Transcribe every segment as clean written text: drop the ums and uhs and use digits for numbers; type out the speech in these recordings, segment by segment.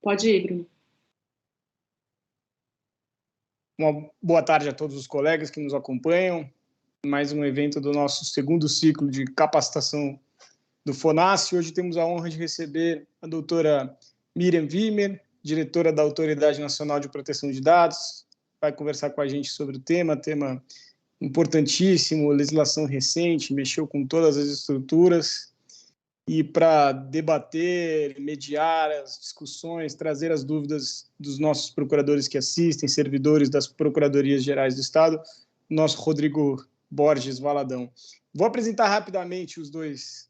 Pode ir, Bruno. Uma boa tarde a todos os colegas que nos acompanham. Mais um evento do nosso segundo ciclo de capacitação do FONASSE. Hoje temos a honra de receber a doutora Miriam Wimmer, diretora da Autoridade Nacional de Proteção de Dados. Vai conversar com a gente sobre o tema importantíssimo, legislação recente, mexeu com todas as estruturas. E para debater, mediar as discussões, trazer as dúvidas dos nossos procuradores que assistem, servidores das Procuradorias Gerais do Estado, nosso Rodrigo Borges Valadão. Vou apresentar rapidamente os dois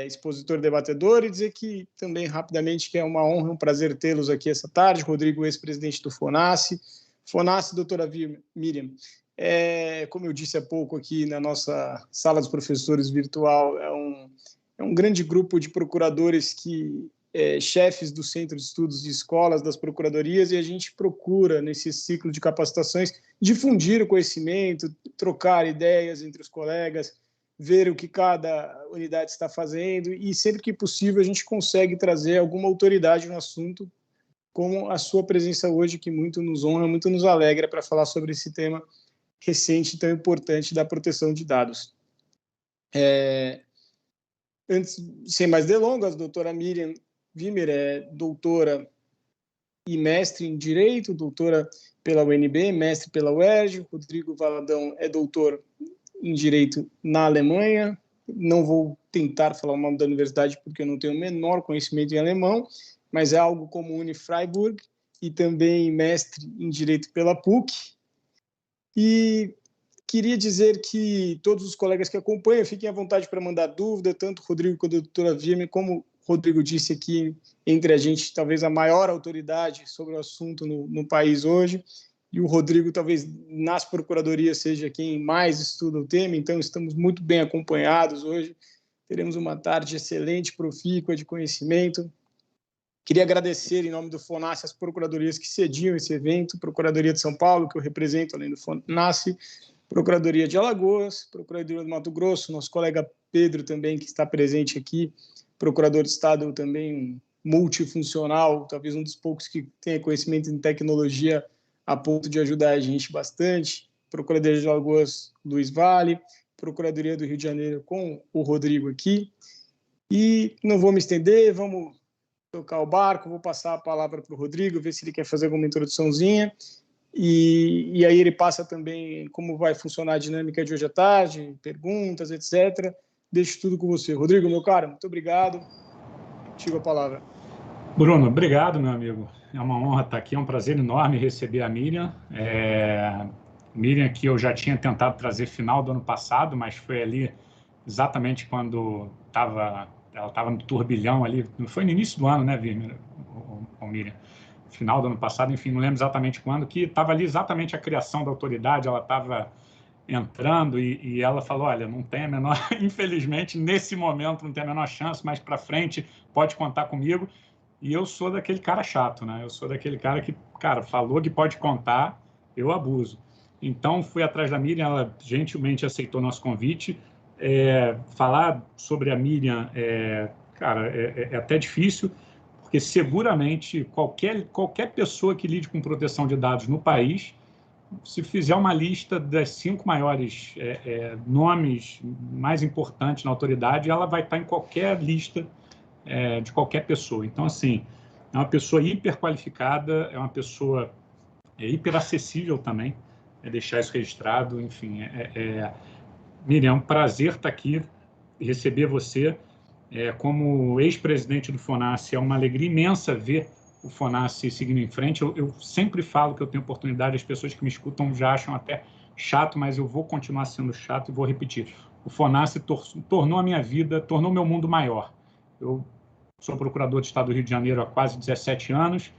expositor e debatedor e dizer que também rapidamente que é uma honra, um prazer tê-los aqui essa tarde. Rodrigo, ex-presidente do FONASSE. FONASSE, doutora Miriam, como eu disse há pouco aqui na nossa sala dos professores virtual, é um grande grupo de procuradores chefes do Centro de Estudos de Escolas, das procuradorias, e a gente procura, nesse ciclo de capacitações, difundir o conhecimento, trocar ideias entre os colegas, ver o que cada unidade está fazendo, e sempre que possível a gente consegue trazer alguma autoridade no assunto, como a sua presença hoje, que muito nos honra, muito nos alegra para falar sobre esse tema recente e tão importante da proteção de dados. Antes, sem mais delongas, a doutora Miriam Wimmer é doutora e mestre em Direito, doutora pela UNB, mestre pela UERJ. Rodrigo Valadão é doutor em Direito na Alemanha. Não vou tentar falar o nome da universidade porque eu não tenho o menor conhecimento em alemão, mas é algo como Uni Freiburg, e também mestre em Direito pela PUC. E queria dizer que todos os colegas que acompanham fiquem à vontade para mandar dúvida, tanto o Rodrigo quanto a doutora Wimmer, como o Rodrigo disse aqui, entre a gente, talvez a maior autoridade sobre o assunto no país hoje, e o Rodrigo, talvez, nas procuradorias, seja quem mais estuda o tema, então estamos muito bem acompanhados hoje, teremos uma tarde excelente, profícua, de conhecimento. Queria agradecer, em nome do FONASSE, as procuradorias que cediam esse evento, Procuradoria de São Paulo, que eu represento, além do FONASSE, Procuradoria de Alagoas, Procuradoria do Mato Grosso, nosso colega Pedro também, que está presente aqui, Procurador de Estado também multifuncional, talvez um dos poucos que tenha conhecimento em tecnologia a ponto de ajudar a gente bastante, Procuradoria de Alagoas, Luiz Vale, Procuradoria do Rio de Janeiro com o Rodrigo aqui. E não vou me estender, vamos tocar o barco, vou passar a palavra para o Rodrigo, ver se ele quer fazer alguma introduçãozinha. E aí ele passa também como vai funcionar a dinâmica de hoje à tarde, perguntas, etc. Deixo tudo com você. Rodrigo, meu caro, muito obrigado. Contigo a palavra. Bruno, obrigado, meu amigo. É uma honra estar aqui, é um prazer enorme receber a Miriam. Miriam, que eu já tinha tentado trazer final do ano passado, mas foi ali exatamente quando ela estava no turbilhão ali, não foi no início do ano, né, Miriam? Final do ano passado, enfim, não lembro exatamente quando, que estava ali exatamente a criação da autoridade, ela estava entrando e ela falou, olha, não tem a menor, infelizmente, nesse momento não tem a menor chance, mas para frente pode contar comigo. E eu sou daquele cara chato, né? Eu sou daquele cara que, falou que pode contar, eu abuso. Então, fui atrás da Miriam, ela gentilmente aceitou nosso convite. Falar sobre a Miriam, é até difícil, porque seguramente qualquer pessoa que lide com proteção de dados no país, se fizer uma lista das 5 maiores nomes mais importantes na autoridade, ela vai estar em qualquer lista de qualquer pessoa. Então, assim, é uma pessoa hiper qualificada, é uma pessoa hiper acessível também, deixar isso registrado, enfim. Miriam, é um prazer estar aqui, receber você. Como ex-presidente do FONASSE, é uma alegria imensa ver o FONASSE seguindo em frente. Eu sempre falo que eu tenho oportunidade, as pessoas que me escutam já acham até chato, mas eu vou continuar sendo chato e vou repetir. O FONASSE tornou a minha vida, tornou meu mundo maior. Eu sou procurador de Estado do Rio de Janeiro há quase 17 anos,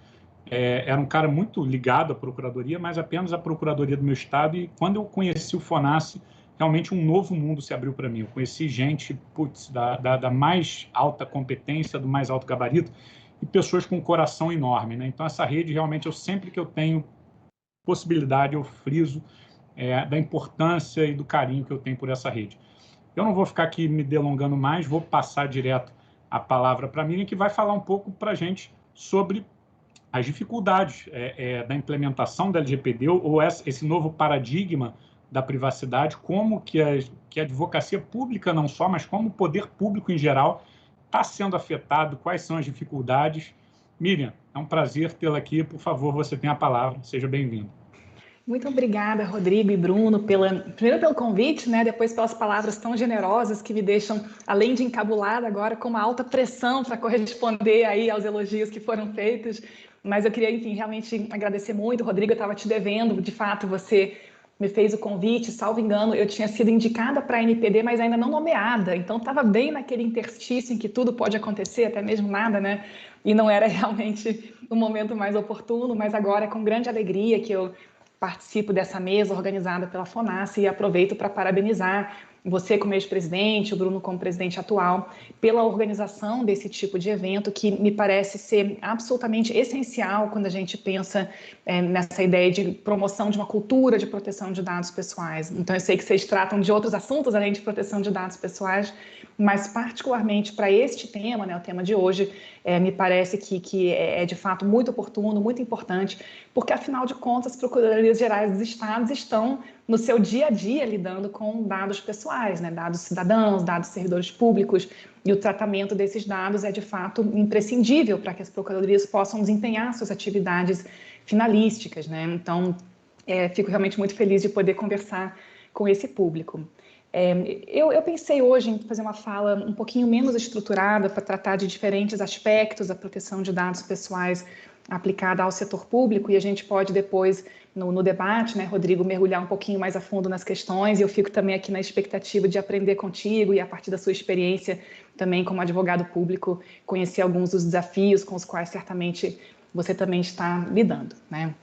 era um cara muito ligado à procuradoria, mas apenas à procuradoria do meu estado, e quando eu conheci o FONASSE, realmente um novo mundo se abriu para mim. Eu conheci gente da mais alta competência, do mais alto gabarito, e pessoas com um coração enorme, né? Então, essa rede, realmente, sempre que eu tenho possibilidade, eu friso da importância e do carinho que eu tenho por essa rede. Eu não vou ficar aqui me delongando mais, vou passar direto a palavra para a Miriam, que vai falar um pouco para a gente sobre as dificuldades da implementação da LGPD ou esse novo paradigma da privacidade, como que a advocacia pública não só, mas como o poder público em geral está sendo afetado, quais são as dificuldades. Miriam, é um prazer tê-la aqui. Por favor, você tem a palavra. Seja bem-vindo. Muito obrigada, Rodrigo e Bruno, primeiro pelo convite, né, depois pelas palavras tão generosas que me deixam, além de encabulada agora, com uma alta pressão para corresponder aí aos elogios que foram feitos. Mas eu queria, enfim, realmente agradecer muito. Rodrigo, eu estava te devendo, de fato, você me fez o convite, salvo engano, eu tinha sido indicada para a NPD, mas ainda não nomeada, então estava bem naquele interstício em que tudo pode acontecer, até mesmo nada, né? E não era realmente o momento mais oportuno, mas agora é com grande alegria que eu participo dessa mesa organizada pela FONASA e aproveito para parabenizar você como ex-presidente, o Bruno como presidente atual, pela organização desse tipo de evento que me parece ser absolutamente essencial quando a gente pensa nessa ideia de promoção de uma cultura de proteção de dados pessoais. Então, eu sei que vocês tratam de outros assuntos além de proteção de dados pessoais, mas particularmente para este tema, né, o tema de hoje, me parece que é de fato muito oportuno, muito importante, porque afinal de contas as procuradorias gerais dos estados estão no seu dia a dia lidando com dados pessoais, né, dados cidadãos, dados servidores públicos, e o tratamento desses dados é de fato imprescindível para que as procuradorias possam desempenhar suas atividades finalísticas, né? Então, fico realmente muito feliz de poder conversar com esse público. Eu pensei hoje em fazer uma fala um pouquinho menos estruturada para tratar de diferentes aspectos da proteção de dados pessoais aplicada ao setor público, e a gente pode depois, no debate, né, Rodrigo, mergulhar um pouquinho mais a fundo nas questões, e eu fico também aqui na expectativa de aprender contigo e, a partir da sua experiência também como advogado público, conhecer alguns dos desafios com os quais certamente você também está lidando, né?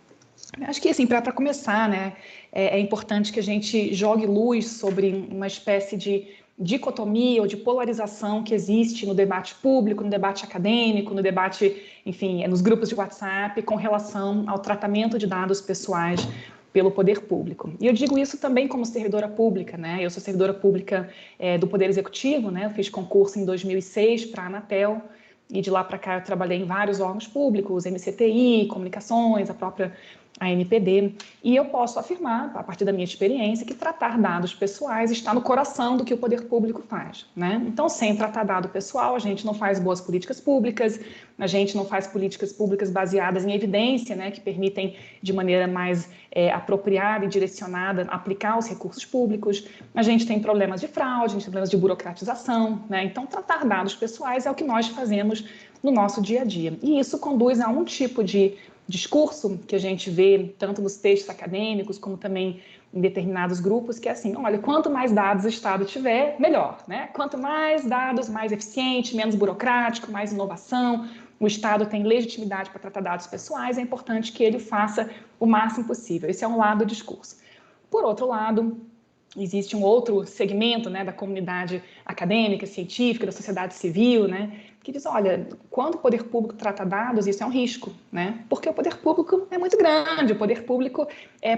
Acho que, assim, para começar, né, é importante que a gente jogue luz sobre uma espécie de dicotomia ou de polarização que existe no debate público, no debate acadêmico, no debate, enfim, nos grupos de WhatsApp com relação ao tratamento de dados pessoais pelo poder público. E eu digo isso também como servidora pública, né? Eu sou servidora pública do Poder Executivo, né? Eu fiz concurso em 2006 para a Anatel, e de lá para cá eu trabalhei em vários órgãos públicos, MCTI, comunicações, a própria ANPD, e eu posso afirmar, a partir da minha experiência, que tratar dados pessoais está no coração do que o poder público faz, né? Então, sem tratar dado pessoal, a gente não faz boas políticas públicas, a gente não faz políticas públicas baseadas em evidência, né, que permitem, de maneira mais apropriada e direcionada, aplicar os recursos públicos, a gente tem problemas de fraude, a gente tem problemas de burocratização, né? Então, tratar dados pessoais é o que nós fazemos no nosso dia a dia. E isso conduz a um tipo de discurso que a gente vê tanto nos textos acadêmicos como também em determinados grupos, que é assim, olha, quanto mais dados o Estado tiver, melhor, né? Quanto mais dados, mais eficiente, menos burocrático, mais inovação, o Estado tem legitimidade para tratar dados pessoais, é importante que ele faça o máximo possível. Esse é um lado do discurso. Por outro lado, existe um outro segmento, né, da comunidade acadêmica, científica, da sociedade civil, né, que diz, olha, quando o poder público trata dados, isso é um risco, né, porque o poder público é muito grande, o poder público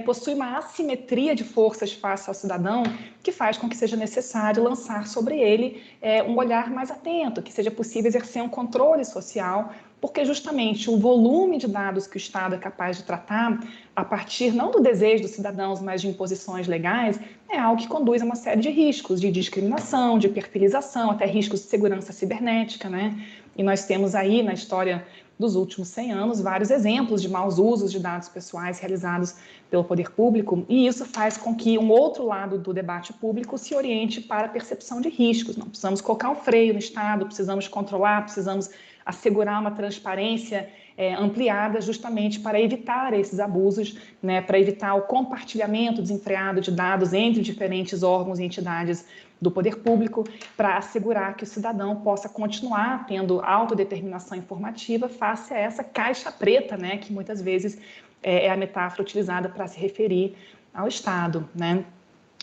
possui uma assimetria de forças face ao cidadão que faz com que seja necessário lançar sobre ele um olhar mais atento, que seja possível exercer um controle social, porque justamente o volume de dados que o Estado é capaz de tratar, a partir não do desejo dos cidadãos, mas de imposições legais, é algo que conduz a uma série de riscos de discriminação, de perfilização, até riscos de segurança cibernética, né? E nós temos aí, na história dos últimos 100 anos, vários exemplos de maus usos de dados pessoais realizados pelo poder público, e isso faz com que um outro lado do debate público se oriente para a percepção de riscos. Não precisamos colocar um freio no Estado, precisamos controlar, precisamos assegurar uma transparência ampliada justamente para evitar esses abusos, né, para evitar o compartilhamento desenfreado de dados entre diferentes órgãos e entidades do poder público, para assegurar que o cidadão possa continuar tendo autodeterminação informativa face a essa caixa preta, né, que muitas vezes é a metáfora utilizada para se referir ao Estado, né?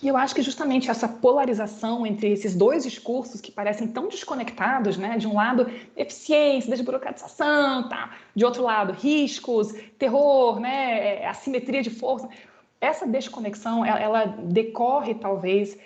E eu acho que justamente essa polarização entre esses dois discursos que parecem tão desconectados, né? De um lado, eficiência, desburocratização, tá? De outro lado, riscos, terror, né? Assimetria de força. Essa desconexão, ela decorre, talvez,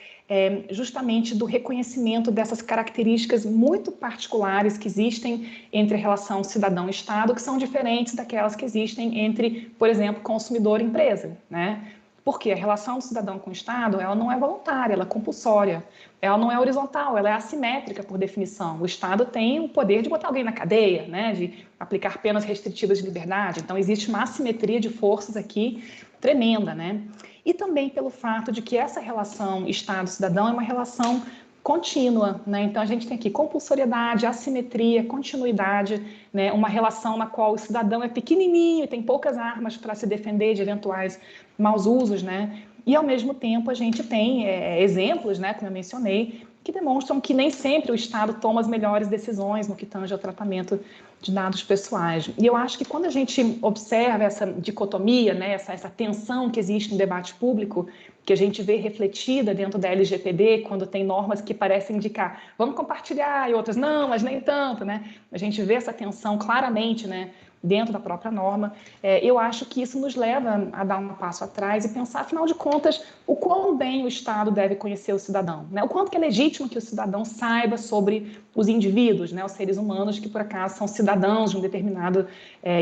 justamente do reconhecimento dessas características muito particulares que existem entre a relação cidadão-Estado, que são diferentes daquelas que existem entre, por exemplo, consumidor e empresa, né? Porque a relação do cidadão com o Estado, ela não é voluntária, ela é compulsória. Ela não é horizontal, ela é assimétrica por definição. O Estado tem o poder de botar alguém na cadeia, né, de aplicar penas restritivas de liberdade. Então, existe uma assimetria de forças aqui tremenda, né? E também pelo fato de que essa relação Estado-cidadão é uma relação contínua, né? Então, a gente tem aqui compulsoriedade, assimetria, continuidade, né? Uma relação na qual o cidadão é pequenininho e tem poucas armas para se defender de eventuais maus usos, né? E, ao mesmo tempo, a gente tem exemplos, né, como eu mencionei, que demonstram que nem sempre o Estado toma as melhores decisões no que tange ao tratamento de dados pessoais. E eu acho que quando a gente observa essa dicotomia, né, essa tensão que existe no debate público, que a gente vê refletida dentro da LGPD, quando tem normas que parecem indicar vamos compartilhar e outras não, mas nem tanto, né? A gente vê essa tensão claramente, né, dentro da própria norma. Eu acho que isso nos leva a dar um passo atrás e pensar, afinal de contas, o quão bem o Estado deve conhecer o cidadão, né? O quanto que é legítimo que o cidadão saiba sobre os indivíduos, né, os seres humanos que, por acaso, são cidadãos de um determinado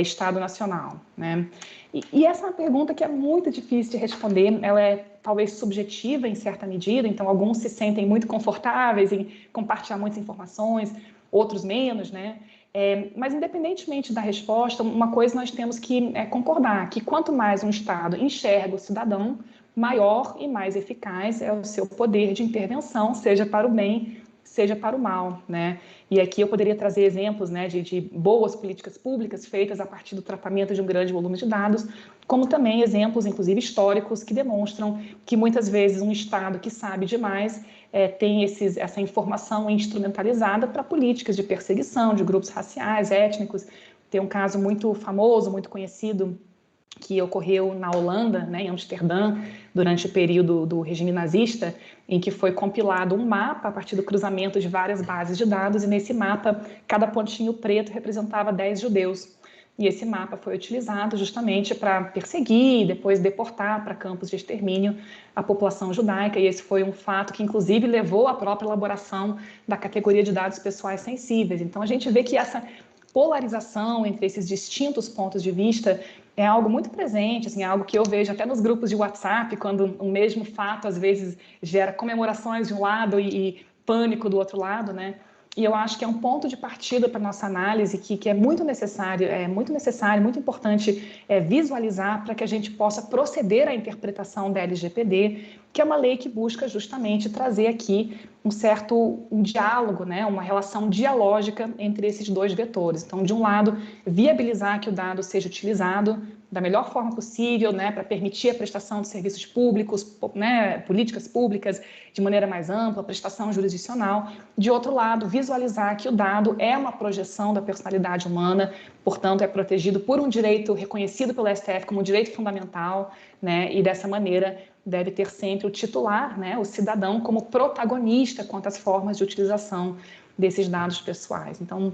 Estado nacional, né? E essa é uma pergunta que é muito difícil de responder, ela é talvez subjetiva em certa medida, então alguns se sentem muito confortáveis em compartilhar muitas informações, outros menos, né? Mas, independentemente da resposta, uma coisa nós temos que concordar, que quanto mais um Estado enxerga o cidadão, maior e mais eficaz é o seu poder de intervenção, seja para o bem, seja para o mal, né? E aqui eu poderia trazer exemplos, né, de boas políticas públicas feitas a partir do tratamento de um grande volume de dados, como também exemplos, inclusive históricos, que demonstram que muitas vezes um Estado que sabe demais tem essa informação instrumentalizada para políticas de perseguição de grupos raciais, étnicos. Tem um caso muito famoso, muito conhecido, que ocorreu na Holanda, né, em Amsterdã, durante o período do regime nazista, em que foi compilado um mapa a partir do cruzamento de várias bases de dados, e nesse mapa, cada pontinho preto representava 10 judeus. E esse mapa foi utilizado justamente para perseguir e depois deportar para campos de extermínio a população judaica, e esse foi um fato que, inclusive, levou à própria elaboração da categoria de dados pessoais sensíveis. Então, a gente vê que essa polarização entre esses distintos pontos de vista é algo muito presente, assim, é algo que eu vejo até nos grupos de WhatsApp, quando o mesmo fato, às vezes, gera comemorações de um lado e pânico do outro lado, né? E eu acho que é um ponto de partida para a nossa análise que é muito necessário, muito importante visualizar para que a gente possa proceder à interpretação da LGPD, que é uma lei que busca justamente trazer aqui um diálogo, né, uma relação dialógica entre esses dois vetores. Então, de um lado, viabilizar que o dado seja utilizado da melhor forma possível, né, para permitir a prestação de serviços públicos, né, políticas públicas de maneira mais ampla, prestação jurisdicional. De outro lado, visualizar que o dado é uma projeção da personalidade humana, portanto, é protegido por um direito reconhecido pelo STF como um direito fundamental, né, e dessa maneira deve ter sempre o titular, né, o cidadão, como protagonista quanto às formas de utilização desses dados pessoais. Então,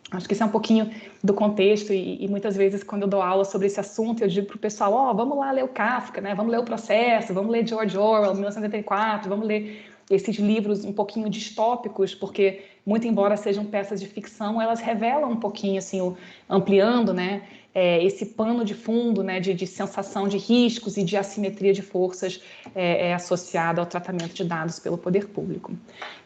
acho que isso é um pouquinho do contexto e muitas vezes quando eu dou aula sobre esse assunto eu digo para o pessoal, vamos lá ler o Kafka, né? Vamos ler O Processo, vamos ler George Orwell, 1984, vamos ler esses livros um pouquinho distópicos, porque muito embora sejam peças de ficção, elas revelam um pouquinho, assim, ampliando, né, esse pano de fundo, né, de sensação de riscos e de assimetria de forças associada ao tratamento de dados pelo poder público.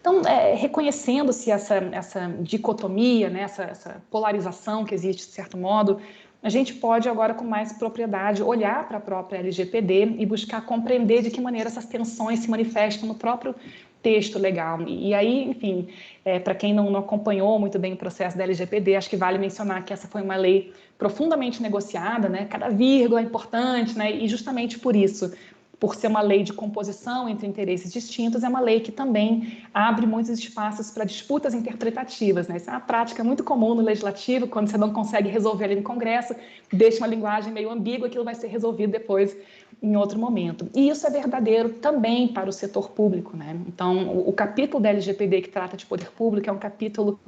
Então, reconhecendo-se essa dicotomia, né, essa polarização que existe, de certo modo, a gente pode agora, com mais propriedade, olhar para a própria LGPD e buscar compreender de que maneira essas tensões se manifestam no próprio texto legal. E aí, enfim, para quem não acompanhou muito bem o processo da LGPD, acho que vale mencionar que essa foi uma lei profundamente negociada, né? Cada vírgula é importante, né? E justamente por isso, por ser uma lei de composição entre interesses distintos, é uma lei que também abre muitos espaços para disputas interpretativas, né? Isso é uma prática muito comum no legislativo, quando você não consegue resolver ali no Congresso, deixa uma linguagem meio ambígua, aquilo vai ser resolvido depois em outro momento. E isso é verdadeiro também para o setor público, né? Então, o capítulo da LGPD que trata de poder público é um capítulo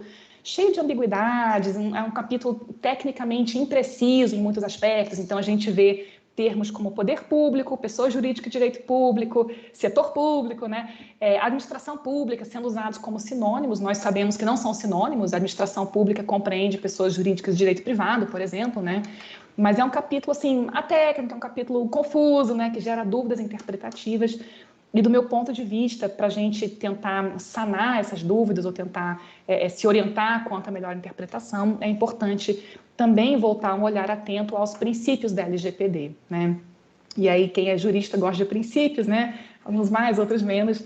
cheio de ambiguidades, é um capítulo tecnicamente impreciso em muitos aspectos, então a gente vê termos como poder público, pessoa jurídica e direito público, setor público, né? Administração pública sendo usados como sinônimos. Nós sabemos que não são sinônimos. A administração pública compreende pessoas jurídicas de direito privado, por exemplo, né? Mas é um capítulo, assim, técnico, é um capítulo confuso, né? Que gera dúvidas interpretativas. E do meu ponto de vista, para a gente tentar sanar essas dúvidas ou tentar se orientar quanto à melhor interpretação, é importante também voltar um olhar atento aos princípios da LGPD, né? E aí quem é jurista gosta de princípios, né? Alguns mais, outros menos.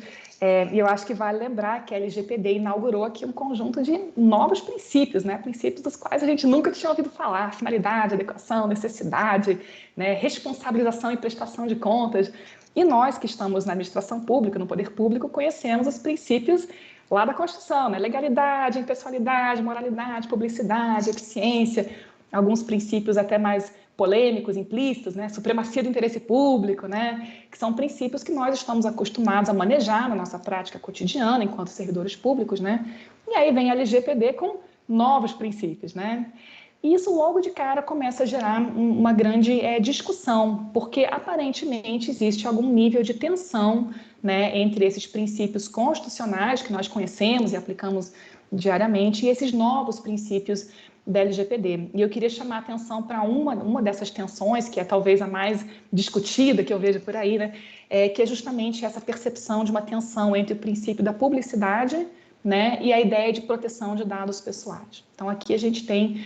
E eu acho que vale lembrar que a LGPD inaugurou aqui um conjunto de novos princípios, né? Princípios dos quais a gente nunca tinha ouvido falar: finalidade, adequação, necessidade, né? Responsabilização e prestação de contas. E nós que estamos na administração pública, no poder público, conhecemos os princípios lá da Constituição, né? Legalidade, impessoalidade, moralidade, publicidade, eficiência, alguns princípios até mais polêmicos, implícitos, né? Supremacia do interesse público, né? Que são princípios que nós estamos acostumados a manejar na nossa prática cotidiana enquanto servidores públicos, né? E aí vem a LGPD com novos princípios, né? E isso logo de cara começa a gerar uma grande discussão, porque aparentemente existe algum nível de tensão, né, entre esses princípios constitucionais que nós conhecemos e aplicamos diariamente e esses novos princípios da LGPD. E eu queria chamar a atenção para uma dessas tensões, que é talvez a mais discutida que eu vejo por aí, né, que é justamente essa percepção de uma tensão entre o princípio da publicidade, né, e a ideia de proteção de dados pessoais. Então, aqui a gente tem,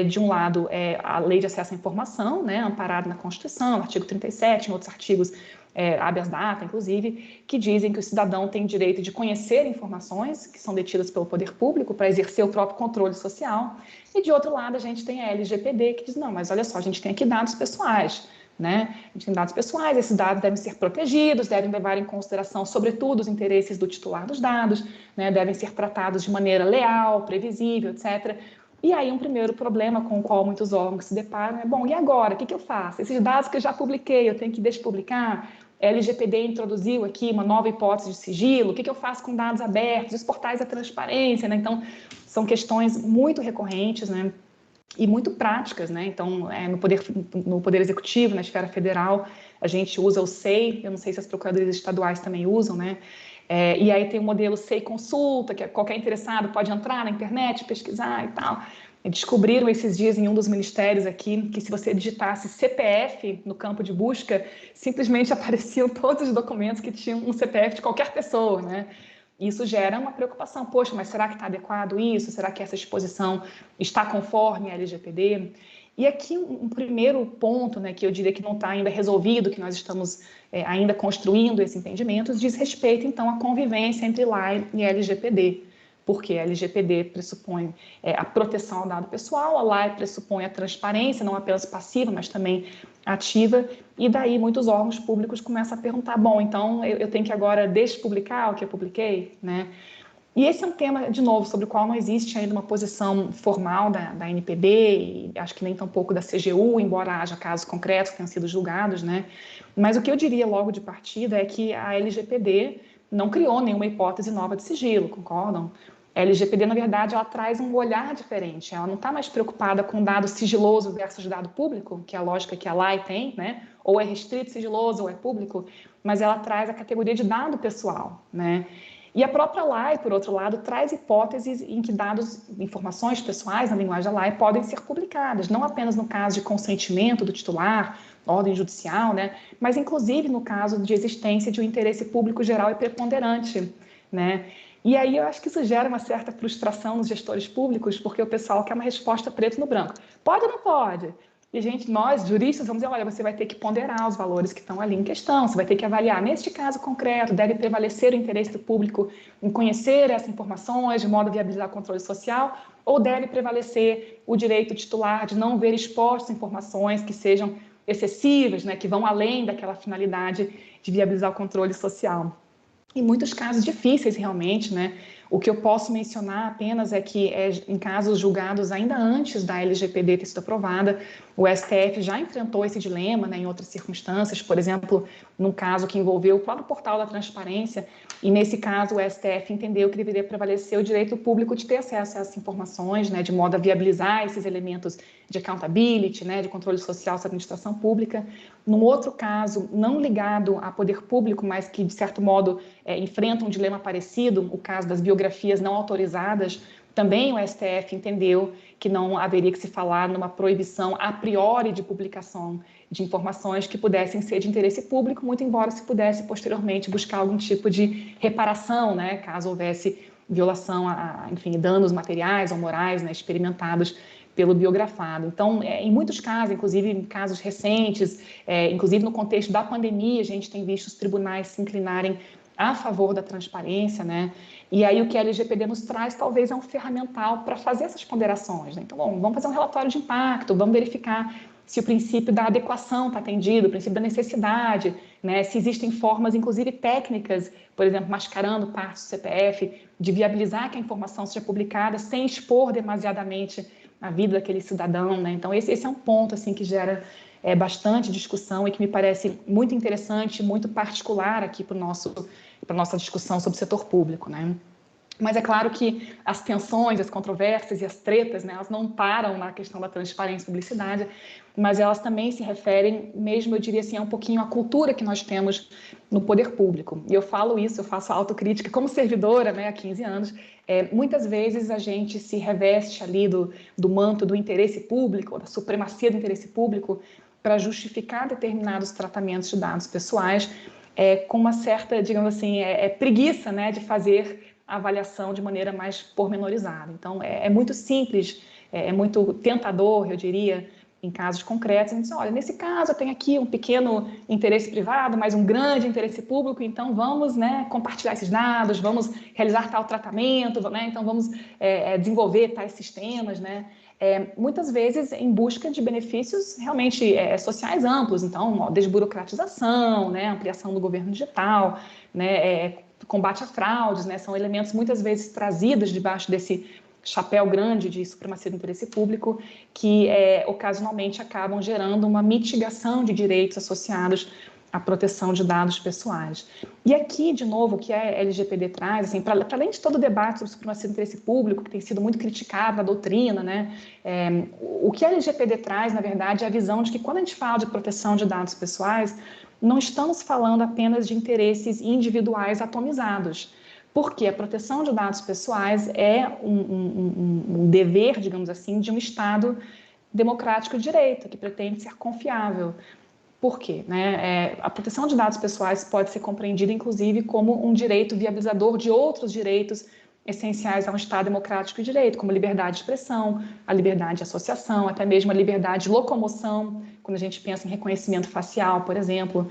de um lado, a Lei de Acesso à Informação, né, amparada na Constituição, no artigo 37, em outros artigos, habeas data, inclusive, que dizem que o cidadão tem direito de conhecer informações que são detidas pelo poder público para exercer o próprio controle social. E, de outro lado, a gente tem a LGPD, que diz, não, mas olha só, a gente tem aqui dados pessoais, né? A gente tem dados pessoais, esses dados devem ser protegidos, devem levar em consideração, sobretudo, os interesses do titular dos dados, né? Devem ser tratados de maneira leal, previsível, etc. E aí um primeiro problema com o qual muitos órgãos se deparam é, bom, e agora? O que eu faço? Esses dados que eu já publiquei, eu tenho que despublicar? A LGPD introduziu aqui uma nova hipótese de sigilo, o que eu faço com dados abertos, os portais da transparência, né? Então, são questões muito recorrentes, né? E muito práticas, né? Então, no poder executivo, na esfera federal, a gente usa o SEI, eu não sei se as procuradorias estaduais também usam, né? E aí tem o modelo SEI Consulta, que qualquer interessado pode entrar na internet, pesquisar e tal. E descobriram esses dias em um dos ministérios aqui que se você digitasse CPF no campo de busca, simplesmente apareciam todos os documentos que tinham um CPF de qualquer pessoa, né? Isso gera uma preocupação. Poxa, mas será que está adequado isso? Será que essa exposição está conforme a LGPD? E aqui um primeiro ponto, né, que eu diria que não está ainda resolvido, que nós estamos ainda construindo esse entendimento, diz respeito, então, à convivência entre LAI e LGPD. Porque a LGPD pressupõe a proteção ao dado pessoal, a LAI pressupõe a transparência, não apenas passiva, mas também ativa, e daí muitos órgãos públicos começam a perguntar, bom, então eu tenho que agora despublicar o que eu publiquei, né? E esse é um tema, de novo, sobre o qual não existe ainda uma posição formal da NPD, e acho que nem tampouco da CGU, embora haja casos concretos que tenham sido julgados, né? Mas o que eu diria logo de partida é que a LGPD não criou nenhuma hipótese nova de sigilo, concordam? A LGPD, na verdade, ela traz um olhar diferente. Ela não está mais preocupada com dado sigiloso versus dado público, que é a lógica que a LAI tem, né? Ou é restrito sigiloso ou é público, mas ela traz a categoria de dado pessoal, né? E a própria LAI, por outro lado, traz hipóteses em que dados, informações pessoais na linguagem da LAI podem ser publicadas, não apenas no caso de consentimento do titular, ordem judicial, né? Mas inclusive no caso de existência de um interesse público geral e preponderante, né? E aí eu acho que isso gera uma certa frustração nos gestores públicos, porque o pessoal quer uma resposta preto no branco. Pode ou não pode? E, gente, nós, juristas, vamos dizer, olha, você vai ter que ponderar os valores que estão ali em questão, você vai ter que avaliar, neste caso concreto, deve prevalecer o interesse do público em conhecer essas informações, de modo a viabilizar o controle social, ou deve prevalecer o direito titular de não ver expostas informações que sejam excessivas, né, que vão além daquela finalidade de viabilizar o controle social. Em muitos casos difíceis, realmente, né? O que eu posso mencionar apenas é que, em casos julgados ainda antes da LGPD ter sido aprovada, o STF já enfrentou esse dilema, né, em outras circunstâncias, por exemplo, num caso que envolveu o próprio portal da transparência, e nesse caso o STF entendeu que deveria prevalecer o direito público de ter acesso a essas informações, né, de modo a viabilizar esses elementos de accountability, né, de controle social da administração pública. Num outro caso, não ligado a poder público, mas que, de certo modo, enfrenta um dilema parecido, o caso das biografias não autorizadas, também o STF entendeu que não haveria que se falar numa proibição a priori de publicação de informações que pudessem ser de interesse público, muito embora se pudesse posteriormente buscar algum tipo de reparação, né, caso houvesse violação enfim, danos materiais ou morais, né, experimentados pelo biografado. Então, em muitos casos, inclusive em casos recentes, inclusive no contexto da pandemia, a gente tem visto os tribunais se inclinarem a favor da transparência, né? E aí o que a LGPD nos traz talvez é um ferramental para fazer essas ponderações, né? Então, bom, vamos fazer um relatório de impacto, vamos verificar se o princípio da adequação está atendido, o princípio da necessidade, né? Se existem formas, inclusive técnicas, por exemplo, mascarando partes do CPF, de viabilizar que a informação seja publicada sem expor demasiadamente a vida daquele cidadão, né? Então, esse é um ponto assim, que gera bastante discussão e que me parece muito interessante, muito particular aqui para a nossa discussão sobre o setor público, né? Mas é claro que as tensões, as controvérsias e as tretas, né, elas não param na questão da transparência e publicidade, mas elas também se referem, mesmo eu diria assim, a um pouquinho à cultura que nós temos no poder público. E eu falo isso, eu faço autocrítica como servidora, né, há 15 anos. Muitas vezes a gente se reveste ali do manto do interesse público, da supremacia do interesse público, para justificar determinados tratamentos de dados pessoais, com uma certa, digamos assim, preguiça, né, de fazer a avaliação de maneira mais pormenorizada. Então, é muito simples, é muito tentador, eu diria, em casos concretos, a gente diz, olha, nesse caso eu tenho aqui um pequeno interesse privado, mas um grande interesse público, então vamos, né, compartilhar esses dados, vamos realizar tal tratamento, né, então vamos desenvolver tais sistemas, né, muitas vezes em busca de benefícios realmente sociais amplos, então desburocratização, né, ampliação do governo digital, né, combate a fraudes, né, são elementos muitas vezes trazidos debaixo desse chapéu grande de supremacia do interesse público que ocasionalmente acabam gerando uma mitigação de direitos associados à proteção de dados pessoais. E aqui, de novo, o que a LGPD traz, assim, para além de todo o debate sobre supremacia do interesse público, que tem sido muito criticado na doutrina, né, o que a LGPD traz, na verdade, é a visão de que quando a gente fala de proteção de dados pessoais, não estamos falando apenas de interesses individuais atomizados, porque a proteção de dados pessoais é um dever, digamos assim, de um Estado democrático de direito, que pretende ser confiável. Por quê? A proteção de dados pessoais pode ser compreendida, inclusive, como um direito viabilizador de outros direitos essenciais a um Estado democrático de direito, como a liberdade de expressão, a liberdade de associação, até mesmo a liberdade de locomoção, quando a gente pensa em reconhecimento facial, por exemplo.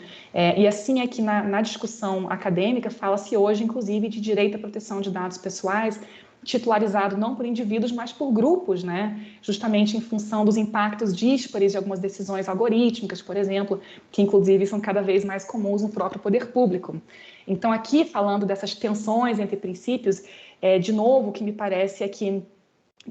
E assim é que na discussão acadêmica fala-se hoje, inclusive, de direito à proteção de dados pessoais, titularizado não por indivíduos, mas por grupos, né? Justamente em função dos impactos díspares de algumas decisões algorítmicas, por exemplo, que inclusive são cada vez mais comuns no próprio poder público. Então, aqui, falando dessas tensões entre princípios, de novo, o que me parece é que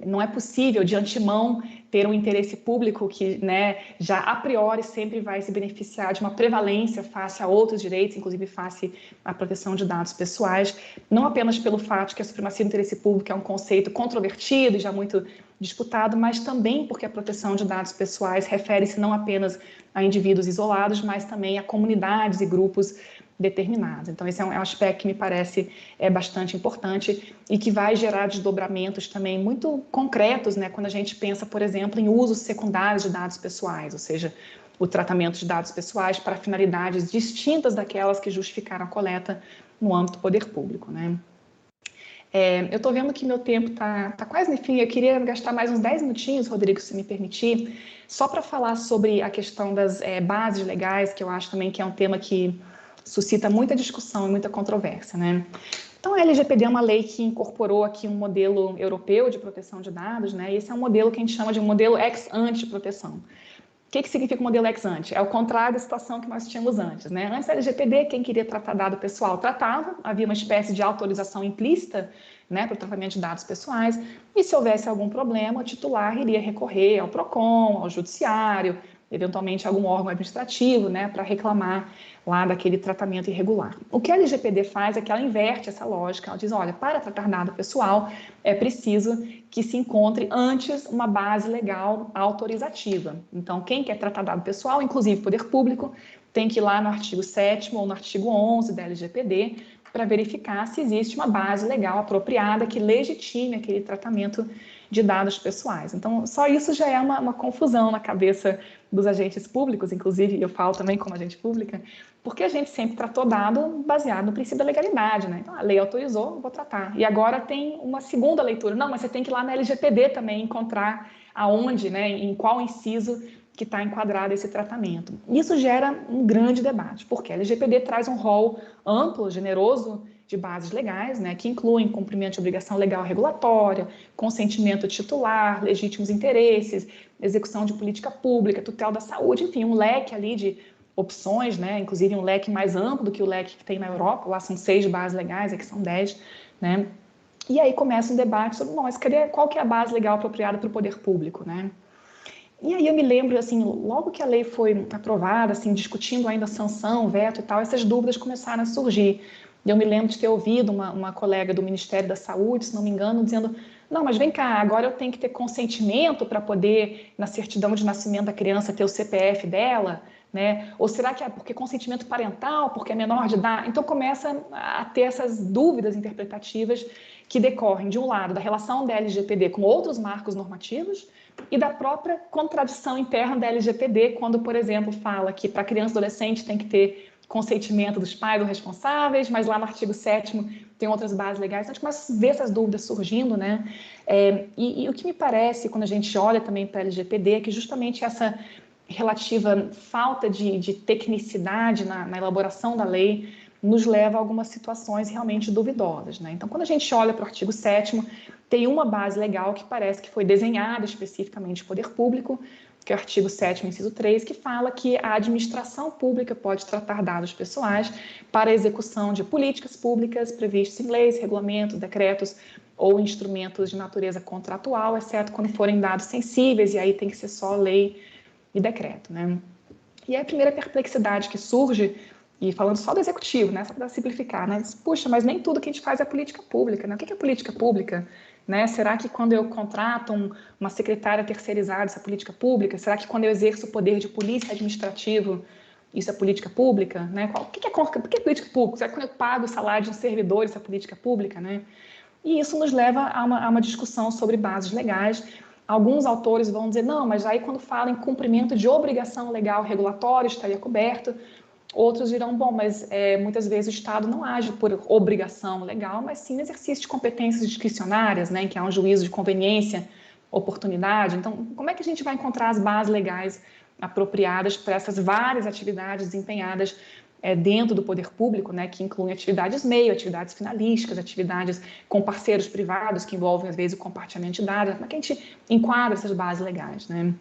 não é possível, de antemão, ter um interesse público que, né, já a priori sempre vai se beneficiar de uma prevalência face a outros direitos, inclusive face à proteção de dados pessoais, não apenas pelo fato que a supremacia do interesse público é um conceito controvertido e já muito disputado, mas também porque a proteção de dados pessoais refere-se não apenas a indivíduos isolados, mas também a comunidades e grupos determinados. Então, esse é um aspecto que me parece bastante importante e que vai gerar desdobramentos também muito concretos, né, quando a gente pensa, por exemplo, em usos secundários de dados pessoais, ou seja, o tratamento de dados pessoais para finalidades distintas daquelas que justificaram a coleta no âmbito do poder público, né? Eu estou vendo que meu tempo está quase no fim. Eu queria gastar mais uns 10 minutinhos, Rodrigo, se me permitir, só para falar sobre a questão das bases legais, que eu acho também que é um tema que suscita muita discussão e muita controvérsia, né? Então, a LGPD é uma lei que incorporou aqui um modelo europeu de proteção de dados, né? E esse é um modelo que a gente chama de modelo ex ante de proteção. O que significa o modelo ex ante? É o contrário da situação que nós tínhamos antes, né? Antes da LGPD, quem queria tratar dado pessoal tratava, havia uma espécie de autorização implícita, né, para o tratamento de dados pessoais, e se houvesse algum problema, o titular iria recorrer ao PROCON, ao judiciário, eventualmente algum órgão administrativo, né, para reclamar lá daquele tratamento irregular. O que a LGPD faz é que ela inverte essa lógica, ela diz, olha, para tratar dado pessoal é preciso que se encontre antes uma base legal autorizativa. Então, quem quer tratar dado pessoal, inclusive poder público, tem que ir lá no artigo 7º ou no artigo 11 da LGPD para verificar se existe uma base legal apropriada que legitime aquele tratamento de dados pessoais. Então, só isso já é uma confusão na cabeça dos agentes públicos, inclusive eu falo também como agente pública, porque a gente sempre tratou dado baseado no princípio da legalidade, né? Então, a lei autorizou, vou tratar. E agora tem uma segunda leitura. Não, mas você tem que ir lá na LGPD também encontrar aonde, né, em qual inciso que está enquadrado esse tratamento. Isso gera um grande debate, porque a LGPD traz um rol amplo, generoso, de bases legais, né, que incluem cumprimento de obrigação legal regulatória, consentimento titular, legítimos interesses, execução de política pública, tutela da saúde, enfim, um leque ali de opções, né, inclusive um leque mais amplo do que o leque que tem na Europa, lá são 6 bases legais, aqui são 10, né, e aí começa um debate sobre, mas qual que é a base legal apropriada para o poder público, né? E aí eu me lembro, assim, logo que a lei foi aprovada, assim, discutindo ainda a sanção, veto e tal, essas dúvidas começaram a surgir. Eu me lembro de ter ouvido uma colega do Ministério da Saúde, se não me engano, dizendo, não, mas vem cá, agora eu tenho que ter consentimento para poder, na certidão de nascimento da criança, ter o CPF dela, né? Ou será que é porque consentimento parental, porque é menor de idade? Então começa a ter essas dúvidas interpretativas que decorrem, de um lado, da relação da LGPD com outros marcos normativos, e da própria contradição interna da LGPD, quando, por exemplo, fala que para criança e adolescente tem que ter consentimento dos pais ou responsáveis, mas lá no artigo 7º tem outras bases legais. Então, a gente começa a ver essas dúvidas surgindo, né? E o que me parece, quando a gente olha também para a LGPD, é que justamente essa relativa falta de tecnicidade na elaboração da lei nos leva a algumas situações realmente duvidosas, né? Então, quando a gente olha para o artigo 7º, tem uma base legal que parece que foi desenhada especificamente para o poder público, que é o artigo 7º, inciso 3, que fala que a administração pública pode tratar dados pessoais para a execução de políticas públicas previstas em leis, regulamentos, decretos ou instrumentos de natureza contratual, exceto quando forem dados sensíveis, e aí tem que ser só lei e decreto, né? E a primeira perplexidade que surge, e falando só do executivo, né, só para simplificar, né, puxa, mas nem tudo que a gente faz é política pública, né? O que é política pública? Né? Será que quando eu contrato uma secretária terceirizada, isso é política pública? Será que quando eu exerço o poder de polícia administrativo, isso é política pública? Né? O que é política pública? Será que quando eu pago o salário de um servidor, isso é política pública? Né? E isso nos leva a uma discussão sobre bases legais. Alguns autores vão dizer, não, mas aí quando fala em cumprimento de obrigação legal regulatória, estaria coberto. Outros dirão, bom, mas muitas vezes o Estado não age por obrigação legal, mas sim no exercício de competências discricionárias, né, em que há um juízo de conveniência, oportunidade. Então, como é que a gente vai encontrar as bases legais apropriadas para essas várias atividades desempenhadas dentro do poder público, né, que incluem atividades meio, atividades finalísticas, atividades com parceiros privados, que envolvem, às vezes, o compartilhamento de dados? Como é que a gente enquadra essas bases legais, né?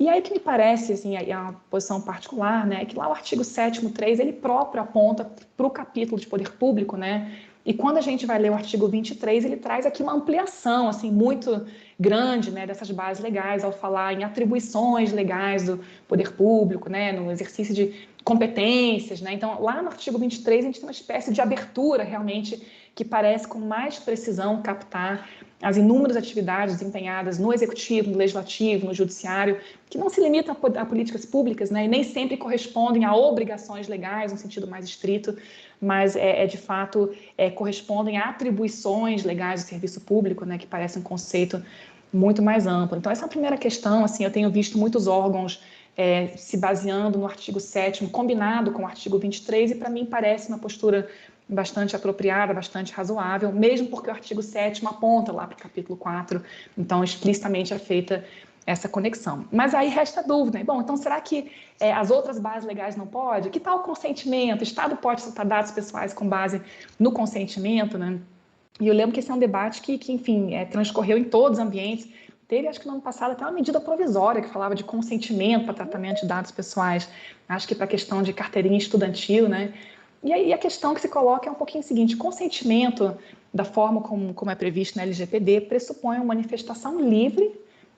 E aí o que me parece, assim, é uma posição particular, né, é que lá o artigo 7º, 3, ele próprio aponta para o capítulo de poder público, né, e quando a gente vai ler o artigo 23, ele traz aqui uma ampliação, assim, muito grande, né, dessas bases legais, ao falar em atribuições legais do poder público, né, no exercício de competências, né, então lá no artigo 23 a gente tem uma espécie de abertura, realmente, que parece com mais precisão captar as inúmeras atividades desempenhadas no executivo, no legislativo, no judiciário, que não se limitam a políticas públicas, né, e nem sempre correspondem a obrigações legais, no sentido mais estrito, mas de fato correspondem a atribuições legais do serviço público, né, que parece um conceito muito mais amplo. Então, essa é a primeira questão. Assim, eu tenho visto muitos órgãos se baseando no artigo 7º, combinado com o artigo 23, e para mim parece uma postura bastante apropriada, bastante razoável, mesmo porque o artigo 7º aponta lá para o capítulo 4, então explicitamente é feita essa conexão. Mas aí resta a dúvida, né? Bom, então será que as outras bases legais não podem? Que tal o consentimento? O Estado pode soltar dados pessoais com base no consentimento, né? E eu lembro que esse é um debate que enfim, transcorreu em todos os ambientes. Teve, acho que no ano passado, até uma medida provisória que falava de consentimento para tratamento de dados pessoais, acho que para a questão de carteirinha estudantil, né? E aí a questão que se coloca é um pouquinho o seguinte: consentimento, da forma como é previsto na LGPD, pressupõe uma manifestação livre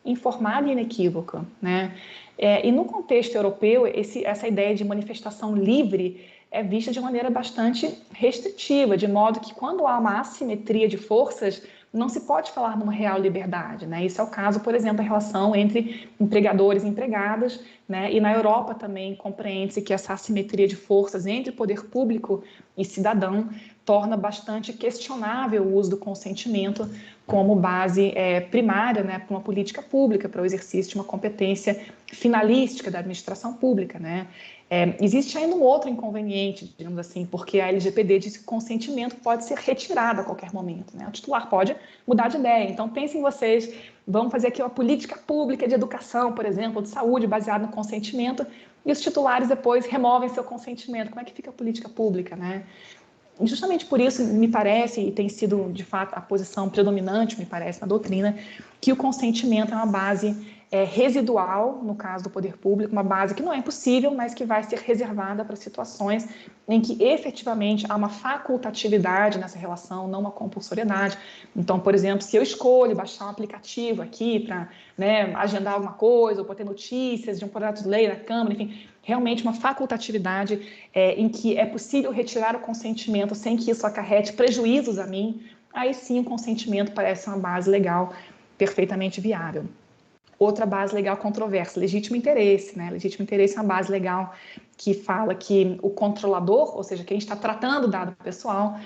informada e inequívoca, né? E no contexto europeu, essa ideia de manifestação livre é vista de maneira bastante restritiva, de modo que quando há uma assimetria de forças, não se pode falar numa real liberdade, né? Isso é o caso, por exemplo, da relação entre empregadores e empregadas, né? E na Europa também compreende-se que essa assimetria de forças entre poder público e cidadão torna bastante questionável o uso do consentimento como base primária, né, para uma política pública, para o exercício de uma competência finalística da administração pública, né? Existe ainda um outro inconveniente, digamos assim, porque a LGPD diz que o consentimento pode ser retirado a qualquer momento, né? O titular pode mudar de ideia. Então, pensem vocês, vamos fazer aqui uma política pública de educação, por exemplo, de saúde, baseada no consentimento, e os titulares depois removem seu consentimento. Como é que fica a política pública, né? Justamente por isso, me parece, e tem sido, de fato, a posição predominante, me parece, na doutrina, que o consentimento é uma base residual, no caso do poder público, uma base que não é impossível, mas que vai ser reservada para situações em que efetivamente há uma facultatividade nessa relação, não uma compulsoriedade. Então, por exemplo, se eu escolho baixar um aplicativo aqui para, né, agendar alguma coisa, ou para ter notícias de um projeto de lei na Câmara, enfim, realmente uma facultatividade em que é possível retirar o consentimento sem que isso acarrete prejuízos a mim, aí sim o consentimento parece uma base legal perfeitamente viável. Outra base legal controversa, legítimo interesse, né? Legítimo interesse é uma base legal que fala que o controlador, ou seja, quem está tratando o dado pessoal,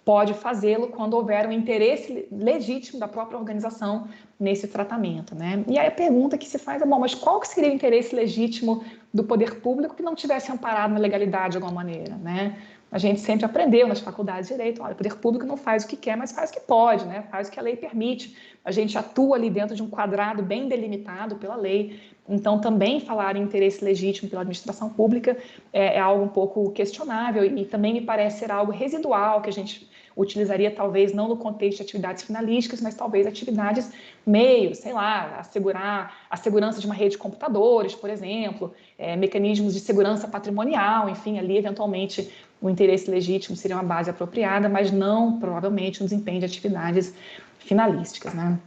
pode fazê-lo quando houver um interesse legítimo da própria organização nesse tratamento, né? E aí a pergunta que se faz é, bom, mas qual que seria o interesse legítimo do poder público que não tivesse amparado na legalidade de alguma maneira, né? A gente sempre aprendeu nas faculdades de direito, olha, o poder público não faz o que quer, mas faz o que pode, né? Faz o que a lei permite. A gente atua ali dentro de um quadrado bem delimitado pela lei. Então, também falar em interesse legítimo pela administração pública é algo um pouco questionável e também me parece ser algo residual que a gente utilizaria talvez não no contexto de atividades finalísticas, mas talvez atividades meios, sei lá, assegurar a segurança de uma rede de computadores, por exemplo, mecanismos de segurança patrimonial, enfim, ali eventualmente o interesse legítimo seria uma base apropriada, mas não, provavelmente, um desempenho de atividades finalísticas, né?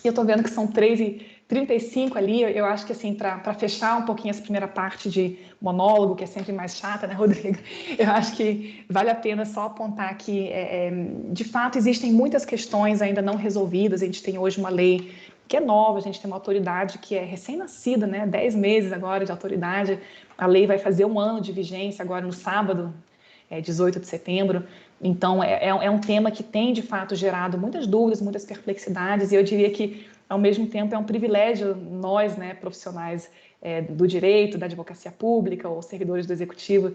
Eu estou vendo que são 3h35 ali, eu acho que assim, para fechar um pouquinho essa primeira parte de monólogo, que é sempre mais chata, né, Rodrigo? Eu acho que vale a pena só apontar que, de fato, existem muitas questões ainda não resolvidas. A gente tem hoje uma lei que é nova, a gente tem uma autoridade que é recém-nascida, né, 10 meses agora de autoridade. A lei vai fazer 1 ano de vigência agora no sábado, 18 de setembro. Então, é um tema que tem, de fato, gerado muitas dúvidas, muitas perplexidades, e eu diria que, ao mesmo tempo, é um privilégio nós, né, profissionais do direito, da advocacia pública ou servidores do executivo,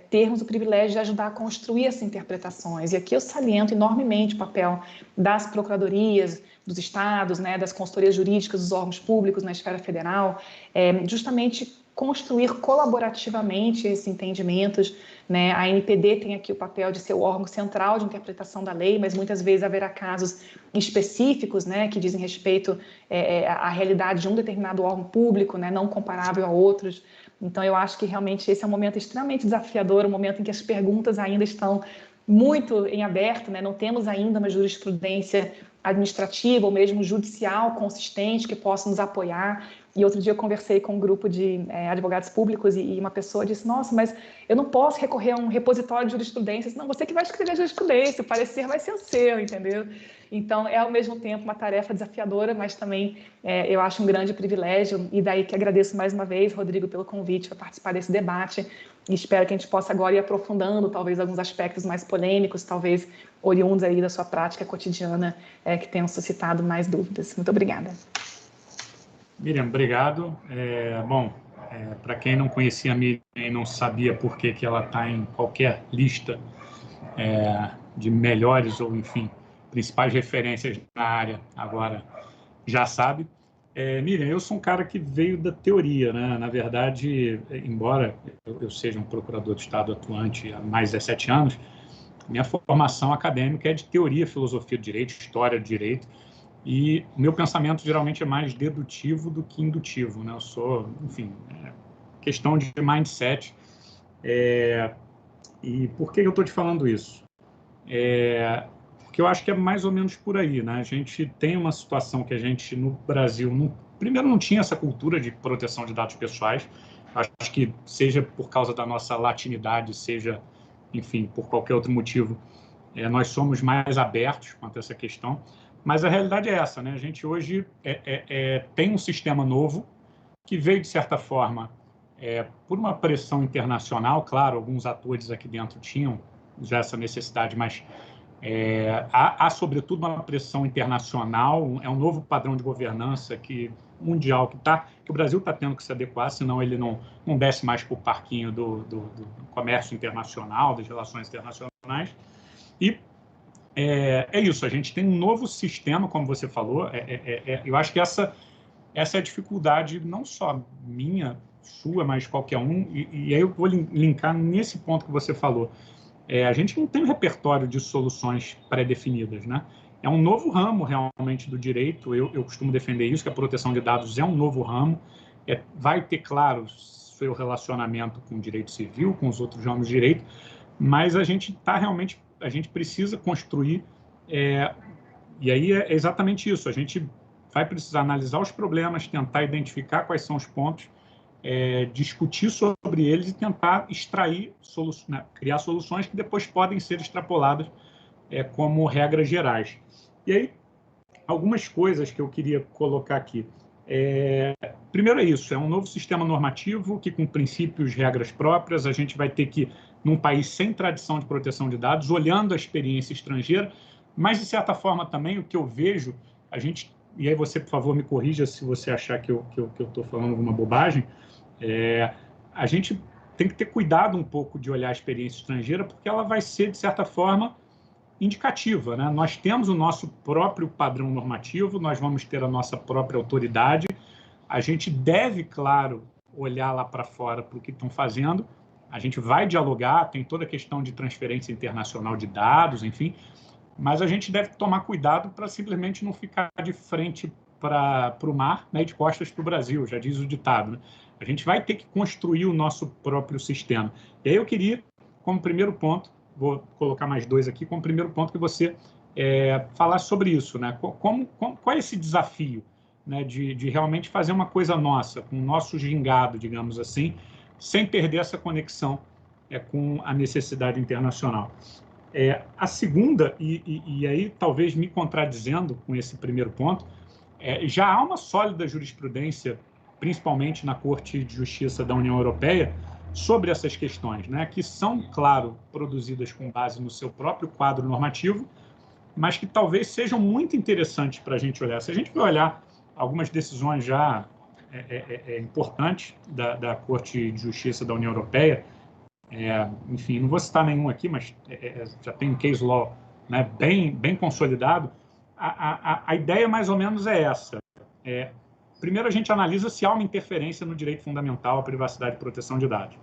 termos o privilégio de ajudar a construir essas interpretações. E aqui eu saliento enormemente o papel das procuradorias, dos estados, né, das consultorias jurídicas, dos órgãos públicos na esfera federal, justamente construir colaborativamente esses entendimentos, né? A ANPD tem aqui o papel de ser o órgão central de interpretação da lei, mas muitas vezes haverá casos específicos, né, que dizem respeito à realidade de um determinado órgão público, né, não comparável a outros. Então, eu acho que realmente esse é um momento extremamente desafiador, um momento em que as perguntas ainda estão muito em aberto, né? Não temos ainda uma jurisprudência administrativa ou mesmo judicial consistente que possa nos apoiar. E outro dia eu conversei com um grupo de advogados públicos e uma pessoa disse, nossa, mas eu não posso recorrer a um repositório de jurisprudência. Não, você que vai escrever a jurisprudência, o parecer vai ser o seu, entendeu? Então, é ao mesmo tempo uma tarefa desafiadora, mas também eu acho um grande privilégio. E daí que agradeço mais uma vez, Rodrigo, pelo convite para participar desse debate. E espero que a gente possa agora ir aprofundando talvez alguns aspectos mais polêmicos, talvez oriundos aí da sua prática cotidiana, que tenham suscitado mais dúvidas. Muito obrigada. Miriam, obrigado. Para quem não conhecia a Miriam e não sabia por que ela está em qualquer lista de melhores ou, enfim, principais referências na área, agora já sabe. Miriam, eu sou um cara que veio da teoria, né? Na verdade, embora eu seja um procurador de Estado atuante há mais de 17 anos, minha formação acadêmica é de teoria, filosofia do direito, história do direito, e o meu pensamento geralmente é mais dedutivo do que indutivo, né? Eu sou, enfim, questão de mindset. E por que eu estou te falando isso? Porque eu acho que é mais ou menos por aí, né? A gente tem uma situação que a gente, no Brasil, não primeiro, não tinha essa cultura de proteção de dados pessoais. Acho que seja por causa da nossa latinidade, seja, enfim, por qualquer outro motivo, nós somos mais abertos quanto a essa questão. Mas a realidade é essa, né? A gente hoje tem um sistema novo que veio, de certa forma, por uma pressão internacional. Claro, alguns atores aqui dentro tinham já essa necessidade, mas há, sobretudo, uma pressão internacional, é um novo padrão de governança mundial que o Brasil está tendo que se adequar, senão ele não desce mais para o parquinho do comércio internacional, das relações internacionais. E é isso, a gente tem um novo sistema, como você falou. Eu acho que essa é a dificuldade, não só minha, sua, mas qualquer um, e aí eu vou linkar nesse ponto que você falou. A gente não tem um repertório de soluções pré-definidas, né? É um novo ramo, realmente, do direito. Eu costumo defender isso, que a proteção de dados é um novo ramo. Vai ter, claro, seu relacionamento com o direito civil, com os outros ramos de direito, mas a gente precisa construir, e aí é exatamente isso. A gente vai precisar analisar os problemas, tentar identificar quais são os pontos, discutir sobre eles e tentar extrair soluções, né? Criar soluções que depois podem ser extrapoladas como regras gerais. E aí, algumas coisas que eu queria colocar aqui. Primeiro é isso, é um novo sistema normativo que, com princípios, regras próprias, a gente vai ter que, num país sem tradição de proteção de dados, olhando a experiência estrangeira, mas, de certa forma, também, o que eu vejo, e aí você, por favor, me corrija se você achar que eu estou falando alguma bobagem, a gente tem que ter cuidado um pouco de olhar a experiência estrangeira, porque ela vai ser, de certa forma, indicativa, né? Nós temos o nosso próprio padrão normativo, nós vamos ter a nossa própria autoridade, a gente deve, claro, olhar lá para fora para o que estão fazendo, a gente vai dialogar, tem toda a questão de transferência internacional de dados, enfim, mas a gente deve tomar cuidado para simplesmente não ficar de frente para o mar, né, e de costas para o Brasil, já diz o ditado, né? A gente vai ter que construir o nosso próprio sistema. E aí eu queria, como primeiro ponto, vou colocar mais 2 aqui, como primeiro ponto, que você falar sobre isso, né? Qual é esse desafio, né, de realmente fazer uma coisa nossa, com o nosso gingado, digamos assim, sem perder essa conexão com a necessidade internacional. A segunda, e aí talvez me contradizendo com esse primeiro ponto, já há uma sólida jurisprudência, principalmente na Corte de Justiça da União Europeia, sobre essas questões, né, que são, claro, produzidas com base no seu próprio quadro normativo, mas que talvez sejam muito interessantes para a gente olhar. Se a gente for olhar algumas decisões já importantes da Corte de Justiça da União Europeia, enfim, não vou citar nenhum aqui, mas já tem um case law, né, bem consolidado. A ideia mais ou menos é essa. Primeiro, a gente analisa se há uma interferência no direito fundamental à privacidade e proteção de dados.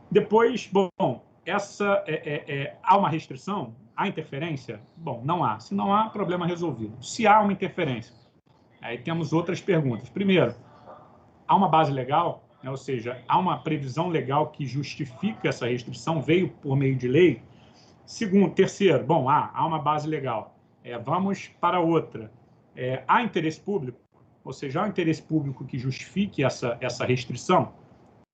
Depois, há uma restrição? Há interferência? Bom, não há. Se não há, problema resolvido. Se há uma interferência, aí temos outras perguntas. Primeiro, há uma base legal, né, ou seja, há uma previsão legal que justifica essa restrição, veio por meio de lei? Terceiro, há uma base legal. Vamos para outra. Há interesse público? Ou seja, há um interesse público que justifique essa restrição?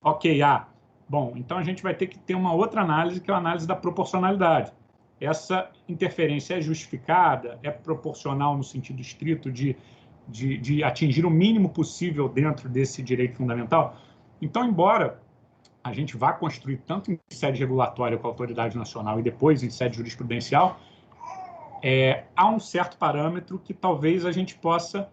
Ok, há. Bom, então a gente vai ter que ter uma outra análise, que é a análise da proporcionalidade. Essa interferência é justificada? É proporcional no sentido estrito de atingir o mínimo possível dentro desse direito fundamental? Então, embora a gente vá construir tanto em sede regulatória com a autoridade nacional e depois em sede jurisprudencial, há um certo parâmetro que talvez a gente possa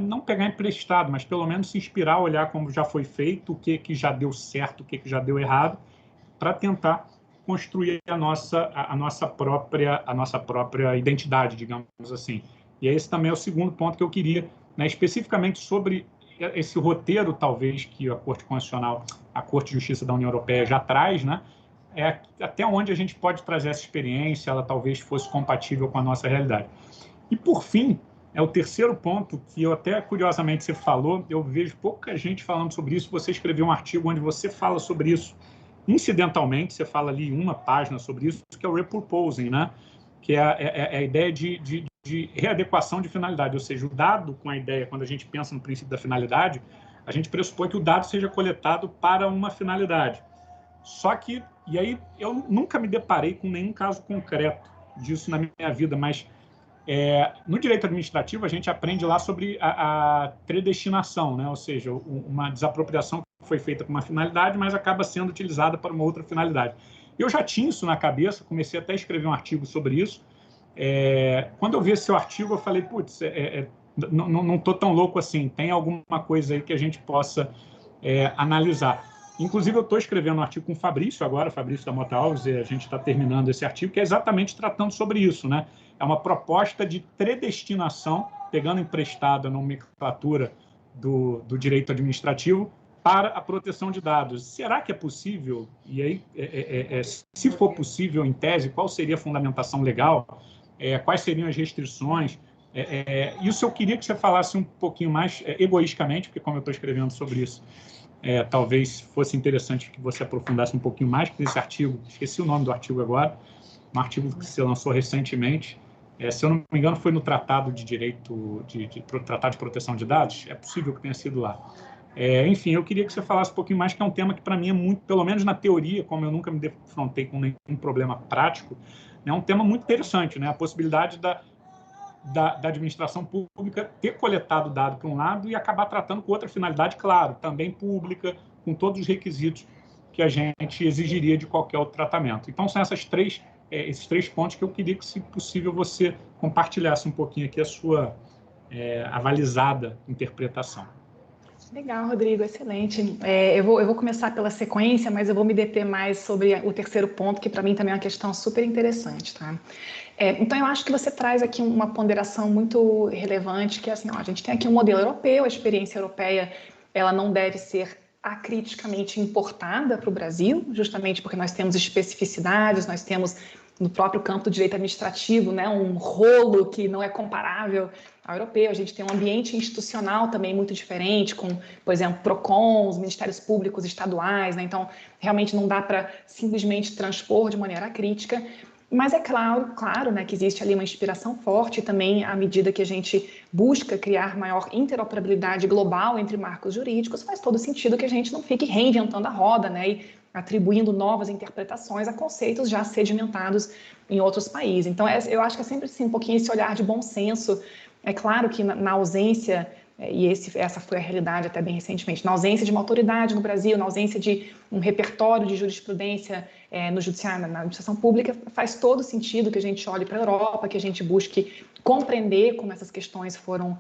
não pegar emprestado, mas pelo menos se inspirar, olhar como já foi feito, o que já deu certo, o que já deu errado, para tentar construir a nossa própria identidade, digamos assim. E esse também é o segundo ponto que eu queria, né, especificamente sobre esse roteiro, talvez, que a Corte Constitucional, a Corte de Justiça da União Europeia já traz, né, até onde a gente pode trazer essa experiência, ela talvez fosse compatível com a nossa realidade. E, por fim, o terceiro ponto, que eu até, curiosamente, você falou, eu vejo pouca gente falando sobre isso. Você escreveu um artigo onde você fala sobre isso incidentalmente, você fala ali uma página sobre isso, que é o repurposing, né? Que é a ideia de de readequação de finalidade, ou seja, o dado com a ideia, quando a gente pensa no princípio da finalidade, a gente pressupõe que o dado seja coletado para uma finalidade. Só que, e aí eu nunca me deparei com nenhum caso concreto disso na minha vida, mas no direito administrativo a gente aprende lá sobre a predestinação, né? Ou seja, uma desapropriação que foi feita com uma finalidade, mas acaba sendo utilizada para uma outra finalidade. Eu já tinha isso na cabeça, comecei até a escrever um artigo sobre isso. Quando eu vi esse seu artigo, eu falei, putz, não estou tão louco assim, tem alguma coisa aí que a gente possa analisar. Inclusive, eu estou escrevendo um artigo com o Fabrício agora, Fabrício da Mota Alves, e a gente está terminando esse artigo, que é exatamente tratando sobre isso, né? É uma proposta de predestinação, pegando emprestada a nomenclatura do direito administrativo, para a proteção de dados. Será que é possível? E aí, se for possível, em tese, qual seria a fundamentação legal? Quais seriam as restrições? Isso eu queria que você falasse um pouquinho mais egoisticamente, porque como eu estou escrevendo sobre isso, talvez fosse interessante que você aprofundasse um pouquinho mais, porque esse artigo, esqueci o nome do artigo agora, um artigo que você lançou recentemente, se eu não me engano, foi no Tratado de Direito, Tratado de Proteção de Dados, é possível que tenha sido lá. Enfim, eu queria que você falasse um pouquinho mais, que é um tema que para mim é muito, pelo menos na teoria, como eu nunca me defrontei com nenhum problema prático, é um tema muito interessante, né? A possibilidade da administração pública ter coletado dado por um lado e acabar tratando com outra finalidade, claro, também pública, com todos os requisitos que a gente exigiria de qualquer outro tratamento. Então, são esses três pontos que eu queria que, se possível, você compartilhasse um pouquinho aqui a sua avalizada interpretação. Legal, Rodrigo, excelente. Eu vou começar pela sequência, mas eu vou me deter mais sobre o terceiro ponto, que para mim também é uma questão super interessante, tá? Então, eu acho que você traz aqui uma ponderação muito relevante, que é assim, a gente tem aqui um modelo europeu, a experiência europeia, ela não deve ser acriticamente importada para o Brasil, justamente porque nós temos especificidades, nós temos no próprio campo do direito administrativo, né, um rolo que não é comparável ao europeu. A gente tem um ambiente institucional também muito diferente, com, por exemplo, PROCONs, ministérios públicos estaduais, né? Então, realmente não dá para simplesmente transpor de maneira crítica. Mas é claro, né, que existe ali uma inspiração forte também à medida que a gente busca criar maior interoperabilidade global entre marcos jurídicos, faz todo sentido que a gente não fique reinventando a roda, né, e atribuindo novas interpretações a conceitos já sedimentados em outros países. Então, eu acho que é sempre assim, um pouquinho esse olhar de bom senso. É claro que na ausência, e essa foi a realidade até bem recentemente, na ausência de uma autoridade no Brasil, na ausência de um repertório de jurisprudência no judiciário, na administração pública, faz todo sentido que a gente olhe para a Europa, que a gente busque compreender como essas questões foram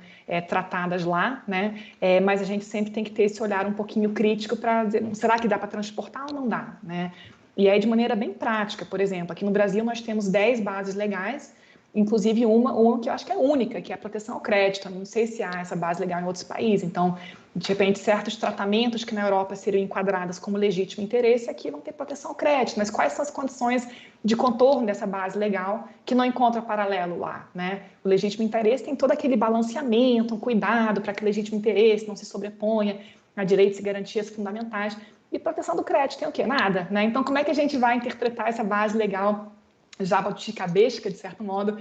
tratadas lá, né? Mas a gente sempre tem que ter esse olhar um pouquinho crítico para dizer, será que dá para transportar ou não dá, né? E aí, de maneira bem prática, por exemplo, aqui no Brasil nós temos 10 bases legais, inclusive uma que eu acho que é única, que é a proteção ao crédito. Eu não sei se há essa base legal em outros países. Então, de repente, certos tratamentos que na Europa seriam enquadrados como legítimo interesse, aqui vão ter proteção ao crédito. Mas quais são as condições de contorno dessa base legal que não encontra paralelo lá, né? O legítimo interesse tem todo aquele balanceamento, um cuidado para que o legítimo interesse não se sobreponha a direitos e garantias fundamentais. E proteção do crédito tem o quê? Nada, né? Então, como é que a gente vai interpretar essa base legal jabuticabesca, de certo modo,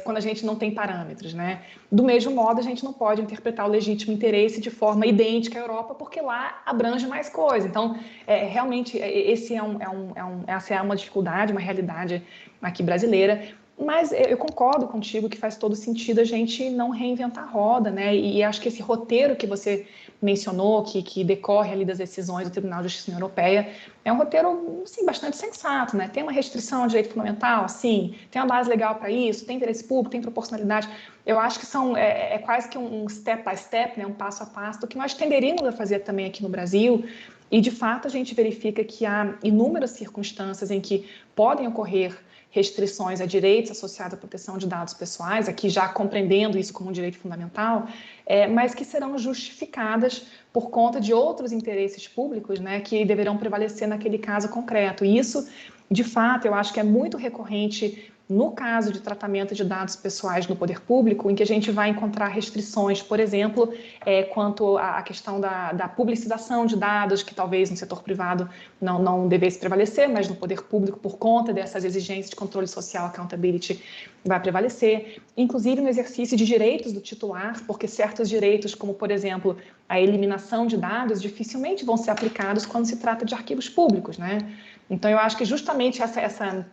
quando a gente não tem parâmetros, né? Do mesmo modo, a gente não pode interpretar o legítimo interesse de forma idêntica à Europa, porque lá abrange mais coisa. Então, realmente, essa é uma dificuldade, uma realidade aqui brasileira. Mas eu concordo contigo que faz todo sentido a gente não reinventar a roda, né? E acho que esse roteiro que você mencionou, que decorre ali das decisões do Tribunal de Justiça da União Europeia, é um roteiro, sim, bastante sensato, né? Tem uma restrição ao direito fundamental, sim, tem uma base legal para isso, tem interesse público, tem proporcionalidade. Eu acho que é quase que um step by step, né? Um passo a passo, do que nós tenderíamos a fazer também aqui no Brasil. E, de fato, a gente verifica que há inúmeras circunstâncias em que podem ocorrer restrições a direitos associados à proteção de dados pessoais, aqui já compreendendo isso como um direito fundamental, mas que serão justificadas por conta de outros interesses públicos, né, que deverão prevalecer naquele caso concreto. E isso, de fato, eu acho que é muito recorrente no caso de tratamento de dados pessoais no poder público, em que a gente vai encontrar restrições, por exemplo, quanto à questão da publicização de dados, que talvez no setor privado não devesse prevalecer, mas no poder público, por conta dessas exigências de controle social, accountability, vai prevalecer. Inclusive no exercício de direitos do titular, porque certos direitos, como, por exemplo, a eliminação de dados, dificilmente vão ser aplicados quando se trata de arquivos públicos, né? Então, eu acho que justamente essa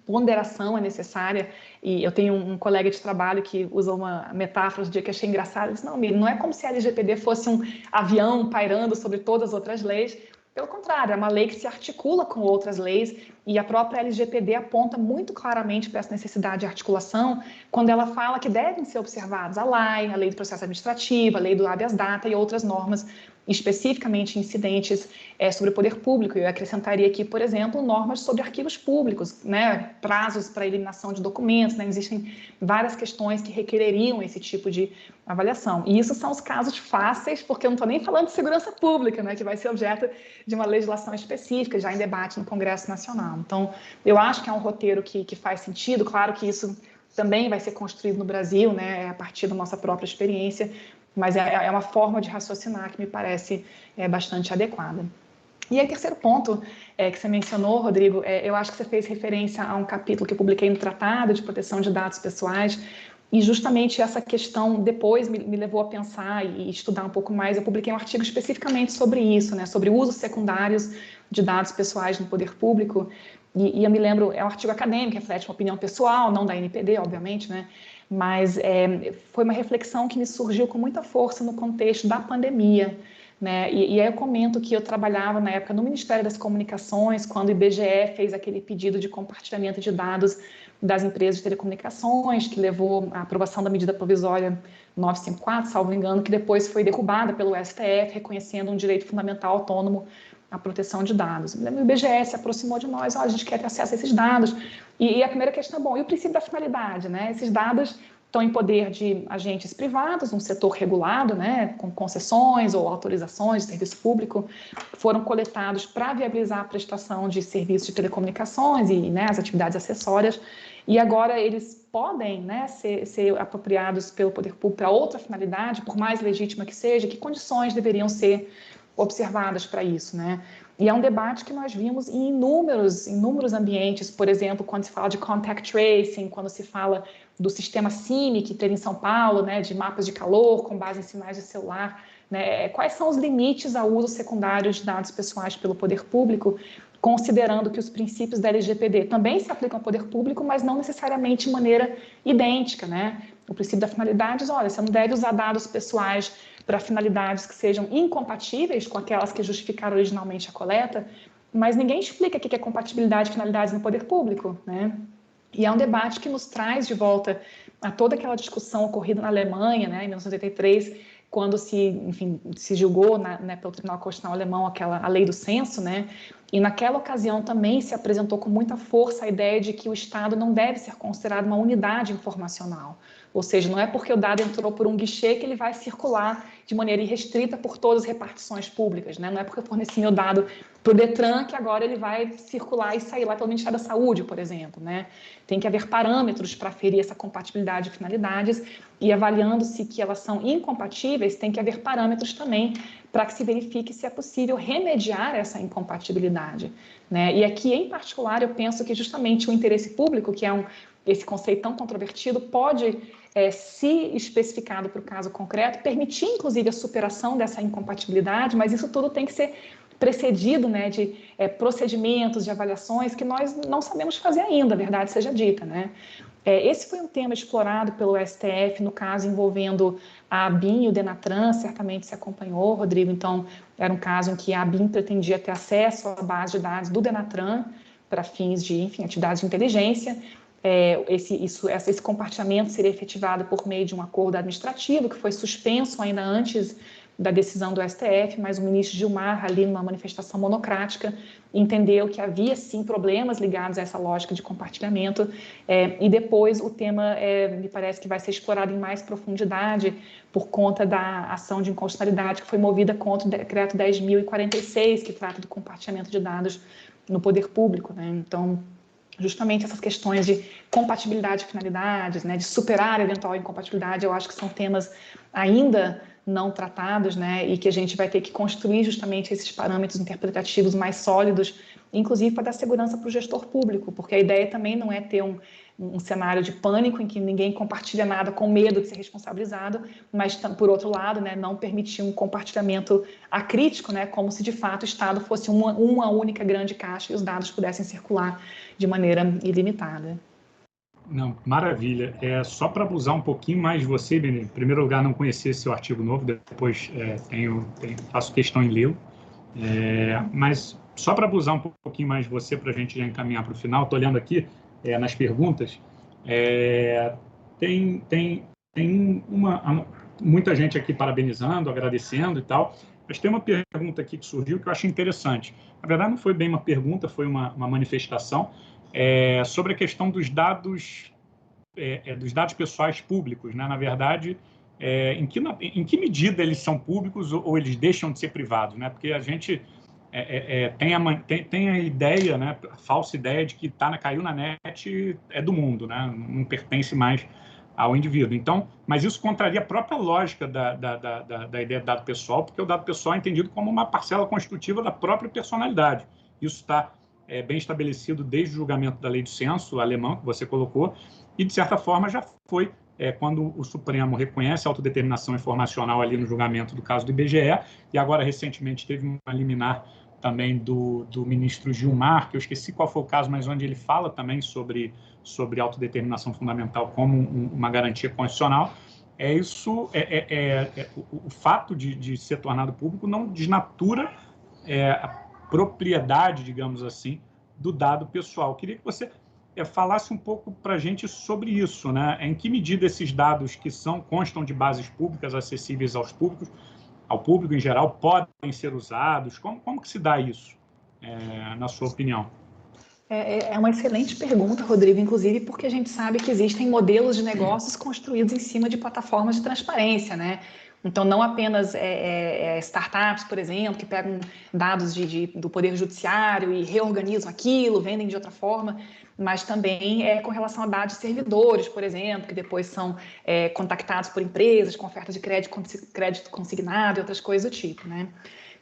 ponderação é necessária, e eu tenho um colega de trabalho que usa uma metáfora do dia que achei engraçado, ele disse, não, Miriam, não é como se a LGPD fosse um avião pairando sobre todas as outras leis, pelo contrário, é uma lei que se articula com outras leis, e a própria LGPD aponta muito claramente para essa necessidade de articulação quando ela fala que devem ser observados a LAI, a Lei do Processo Administrativo, a Lei do habeas data e outras normas especificamente incidentes sobre o poder público. Eu acrescentaria aqui, por exemplo, normas sobre arquivos públicos, né? Prazos para eliminação de documentos, né? Existem várias questões que requereriam esse tipo de avaliação. E isso são os casos fáceis, porque eu não estou nem falando de segurança pública, né? Que vai ser objeto de uma legislação específica, já em debate no Congresso Nacional. Então, eu acho que é um roteiro que faz sentido. Claro que isso também vai ser construído no Brasil, né? A partir da nossa própria experiência, mas é uma forma de raciocinar que me parece bastante adequada. E aí, terceiro ponto que você mencionou, Rodrigo, eu acho que você fez referência a um capítulo que eu publiquei no Tratado de Proteção de Dados Pessoais, e justamente essa questão depois me levou a pensar e estudar um pouco mais. Eu publiquei um artigo especificamente sobre isso, né, sobre usos secundários de dados pessoais no poder público, e eu me lembro, é um artigo acadêmico, reflete uma opinião pessoal, não da NPD, obviamente, né, mas foi uma reflexão que me surgiu com muita força no contexto da pandemia, né? E aí eu comento que eu trabalhava na época no Ministério das Comunicações, quando o IBGE fez aquele pedido de compartilhamento de dados das empresas de telecomunicações, que levou à aprovação da medida provisória 954, salvo engano, que depois foi derrubada pelo STF, reconhecendo um direito fundamental autônomo à proteção de dados. O IBGE se aproximou de nós, a gente quer ter acesso a esses dados. E a primeira questão é, bom, e o princípio da finalidade, né? Esses dados estão em poder de agentes privados, um setor regulado, né, com concessões ou autorizações de serviço público, foram coletados para viabilizar a prestação de serviços de telecomunicações e, né, as atividades acessórias, e agora eles podem, né, ser apropriados pelo poder público para outra finalidade, por mais legítima que seja. Que condições deveriam ser observadas para isso, né? E é um debate que nós vimos em inúmeros ambientes, por exemplo, quando se fala de contact tracing, quando se fala do sistema CIMI que teve em São Paulo, né, de mapas de calor com base em sinais de celular, né? Quais são os limites ao uso secundário de dados pessoais pelo poder público, considerando que os princípios da LGPD também se aplicam ao poder público, mas não necessariamente de maneira idêntica, né? O princípio da finalidade diz, olha, você não deve usar dados pessoais para finalidades que sejam incompatíveis com aquelas que justificaram originalmente a coleta, mas ninguém explica o que é compatibilidade e finalidades no poder público, né? E é um debate que nos traz de volta a toda aquela discussão ocorrida na Alemanha, né, em 1983, quando se julgou pelo Tribunal Constitucional Alemão a lei do censo, né? E naquela ocasião também se apresentou com muita força a ideia de que o Estado não deve ser considerado uma unidade informacional. Ou seja, não é porque o dado entrou por um guichê que ele vai circular de maneira irrestrita por todas as repartições públicas, né? Não é porque eu forneci meu dado para o Detran que agora ele vai circular e sair lá pelo Ministério da Saúde, por exemplo, né? Tem que haver parâmetros para aferir essa compatibilidade de finalidades, e avaliando-se que elas são incompatíveis, tem que haver parâmetros também para que se verifique se é possível remediar essa incompatibilidade, né? E aqui, em particular, eu penso que justamente o interesse público, que é esse conceito tão controvertido, pode, se especificado para o caso concreto, permitir, inclusive, a superação dessa incompatibilidade, mas isso tudo tem que ser precedido, né, de procedimentos, de avaliações que nós não sabemos fazer ainda, a verdade seja dita, né? Esse foi um tema explorado pelo STF no caso envolvendo a ABIN e o Denatran, certamente se acompanhou, Rodrigo. Então, era um caso em que a ABIN pretendia ter acesso à base de dados do Denatran para fins de, atividades de inteligência. Esse compartilhamento seria efetivado por meio de um acordo administrativo que foi suspenso ainda antes da decisão do STF, mas o ministro Gilmar, ali numa manifestação monocrática, entendeu que havia sim problemas ligados a essa lógica de compartilhamento, e depois o tema me parece que vai ser explorado em mais profundidade por conta da ação de inconstitucionalidade que foi movida contra o decreto 10.046, que trata do compartilhamento de dados no poder público, né? Então, justamente essas questões de compatibilidade de finalidades, né, de superar a eventual incompatibilidade, eu acho que são temas ainda não tratados, né, e que a gente vai ter que construir justamente esses parâmetros interpretativos mais sólidos, inclusive para dar segurança para o gestor público, porque a ideia também não é ter um cenário de pânico em que ninguém compartilha nada com medo de ser responsabilizado, mas, por outro lado, né, não permitir um compartilhamento acrítico, né, como se de fato o Estado fosse uma única grande caixa e os dados pudessem circular de maneira ilimitada. Não, maravilha. Só para abusar um pouquinho mais de você, Benê, em primeiro lugar, não conhecia seu artigo novo, depois faço questão em lê-lo, mas só para abusar um pouquinho mais de você, para a gente já encaminhar para o final, estou olhando aqui nas perguntas, tem muita gente aqui parabenizando, agradecendo e tal, mas tem uma pergunta aqui que surgiu que eu achei interessante. Na verdade, não foi bem uma pergunta, foi uma manifestação, sobre a questão dos dados pessoais públicos, né? Na verdade, em que medida eles são públicos ou eles deixam de ser privados, né? Porque a gente tem a ideia, né, a falsa ideia de que caiu na net é do mundo, né? Não pertence mais ao indivíduo. Então, mas isso contraria a própria lógica da ideia de dado pessoal, porque o dado pessoal é entendido como uma parcela constitutiva da própria personalidade. Isso está bem estabelecido desde o julgamento da lei do censo alemão, que você colocou, e, de certa forma, já foi quando o Supremo reconhece a autodeterminação informacional ali no julgamento do caso do IBGE, e agora, recentemente, teve uma liminar também do ministro Gilmar, que eu esqueci qual foi o caso, mas onde ele fala também sobre autodeterminação fundamental como uma garantia constitucional. O fato de ser tornado público não desnatura a propriedade, digamos assim, do dado pessoal. Eu queria que você falasse um pouco para a gente sobre isso, né? Em que medida esses dados que constam de bases públicas acessíveis ao público em geral, podem ser usados? Como que se dá isso, na sua opinião? É uma excelente pergunta, Rodrigo, inclusive porque a gente sabe que existem modelos de negócios construídos em cima de plataformas de transparência, né? Então, não apenas startups, por exemplo, que pegam dados do Poder Judiciário e reorganizam aquilo, vendem de outra forma, mas também com relação a dados de servidores, por exemplo, que depois são contactados por empresas com oferta de crédito consignado e outras coisas do tipo, né?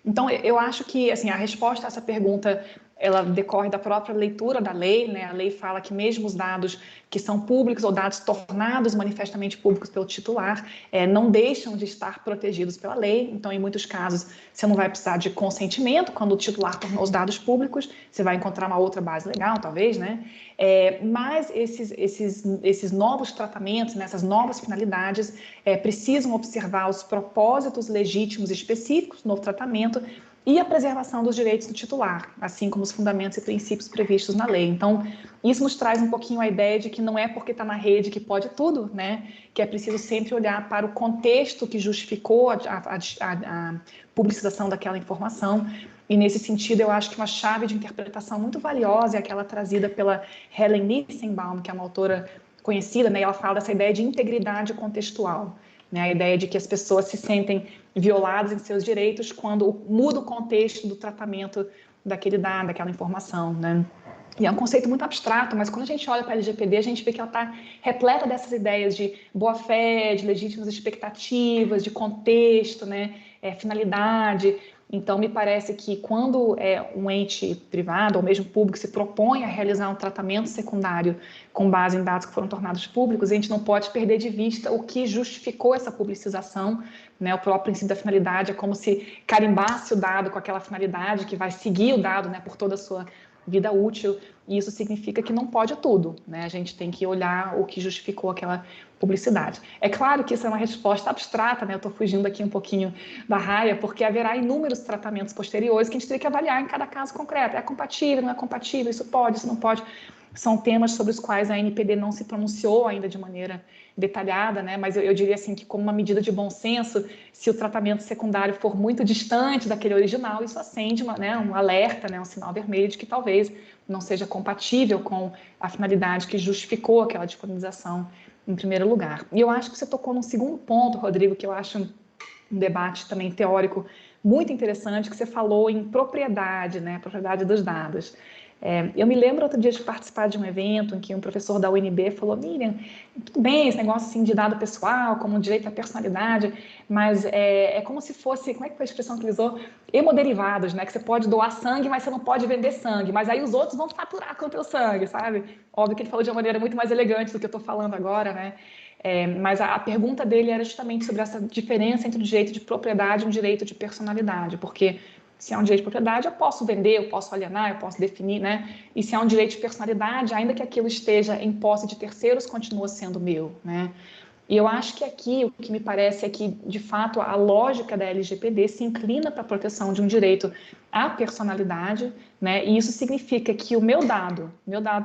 Então, eu acho que assim, a resposta a essa pergunta ela decorre da própria leitura da lei, né? A lei fala que mesmo os dados que são públicos ou dados tornados manifestamente públicos pelo titular não deixam de estar protegidos pela lei. Então, em muitos casos, você não vai precisar de consentimento quando o titular tornou os dados públicos, você vai encontrar uma outra base legal, talvez, né? Mas esses novos tratamentos, né, essas novas finalidades, precisam observar os propósitos legítimos e específicos do novo tratamento e a preservação dos direitos do titular, assim como os fundamentos e princípios previstos na lei. Então, isso nos traz um pouquinho a ideia de que não é porque está na rede que pode tudo, né? Que é preciso sempre olhar para o contexto que justificou a publicização daquela informação. E, nesse sentido, eu acho que uma chave de interpretação muito valiosa é aquela trazida pela Helen Nissenbaum, que é uma autora conhecida, né? E ela fala dessa ideia de integridade contextual. Né, a ideia de que as pessoas se sentem violadas em seus direitos quando muda o contexto do tratamento daquele dado, daquela informação, né? E é um conceito muito abstrato, mas quando a gente olha para a LGPD, a gente vê que ela está repleta dessas ideias de boa-fé, de legítimas expectativas, de contexto, né? Finalidade. Então, me parece que quando um ente privado ou mesmo público se propõe a realizar um tratamento secundário com base em dados que foram tornados públicos, a gente não pode perder de vista o que justificou essa publicização, né? O próprio princípio da finalidade é como se carimbasse o dado com aquela finalidade que vai seguir o dado, né, por toda a sua vida útil, e isso significa que não pode tudo, né? A gente tem que olhar o que justificou aquela publicidade. É claro que isso é uma resposta abstrata, né? Eu estou fugindo aqui um pouquinho da raia, porque haverá inúmeros tratamentos posteriores que a gente tem que avaliar em cada caso concreto. É compatível, não é compatível, isso pode, isso não pode. São temas sobre os quais a NPD não se pronunciou ainda de maneira detalhada, né? Mas eu diria assim que, como uma medida de bom senso, se o tratamento secundário for muito distante daquele original, isso acende um alerta, né? Um sinal vermelho de que talvez não seja compatível com a finalidade que justificou aquela disponibilização em primeiro lugar. E eu acho que você tocou num segundo ponto, Rodrigo, que eu acho um debate também teórico muito interessante, que você falou em propriedade, né? Propriedade dos dados. Eu me lembro outro dia de participar de um evento em que um professor da UNB falou: Miriam, tudo bem esse negócio assim de dado pessoal, como direito à personalidade, mas é como se fosse, como é que foi a expressão que ele usou? Hemoderivados, né? Que você pode doar sangue, mas você não pode vender sangue, mas aí os outros vão faturar com o teu sangue, sabe? Óbvio que ele falou de uma maneira muito mais elegante do que eu estou falando agora, né? Mas a pergunta dele era justamente sobre essa diferença entre o direito de propriedade e o direito de personalidade, porque se é um direito de propriedade, eu posso vender, eu posso alienar, eu posso definir, né? E se é um direito de personalidade, ainda que aquilo esteja em posse de terceiros, continua sendo meu, né? E eu acho que aqui, o que me parece é que, de fato, a lógica da LGPD se inclina para a proteção de um direito à personalidade, né? E isso significa que o meu dado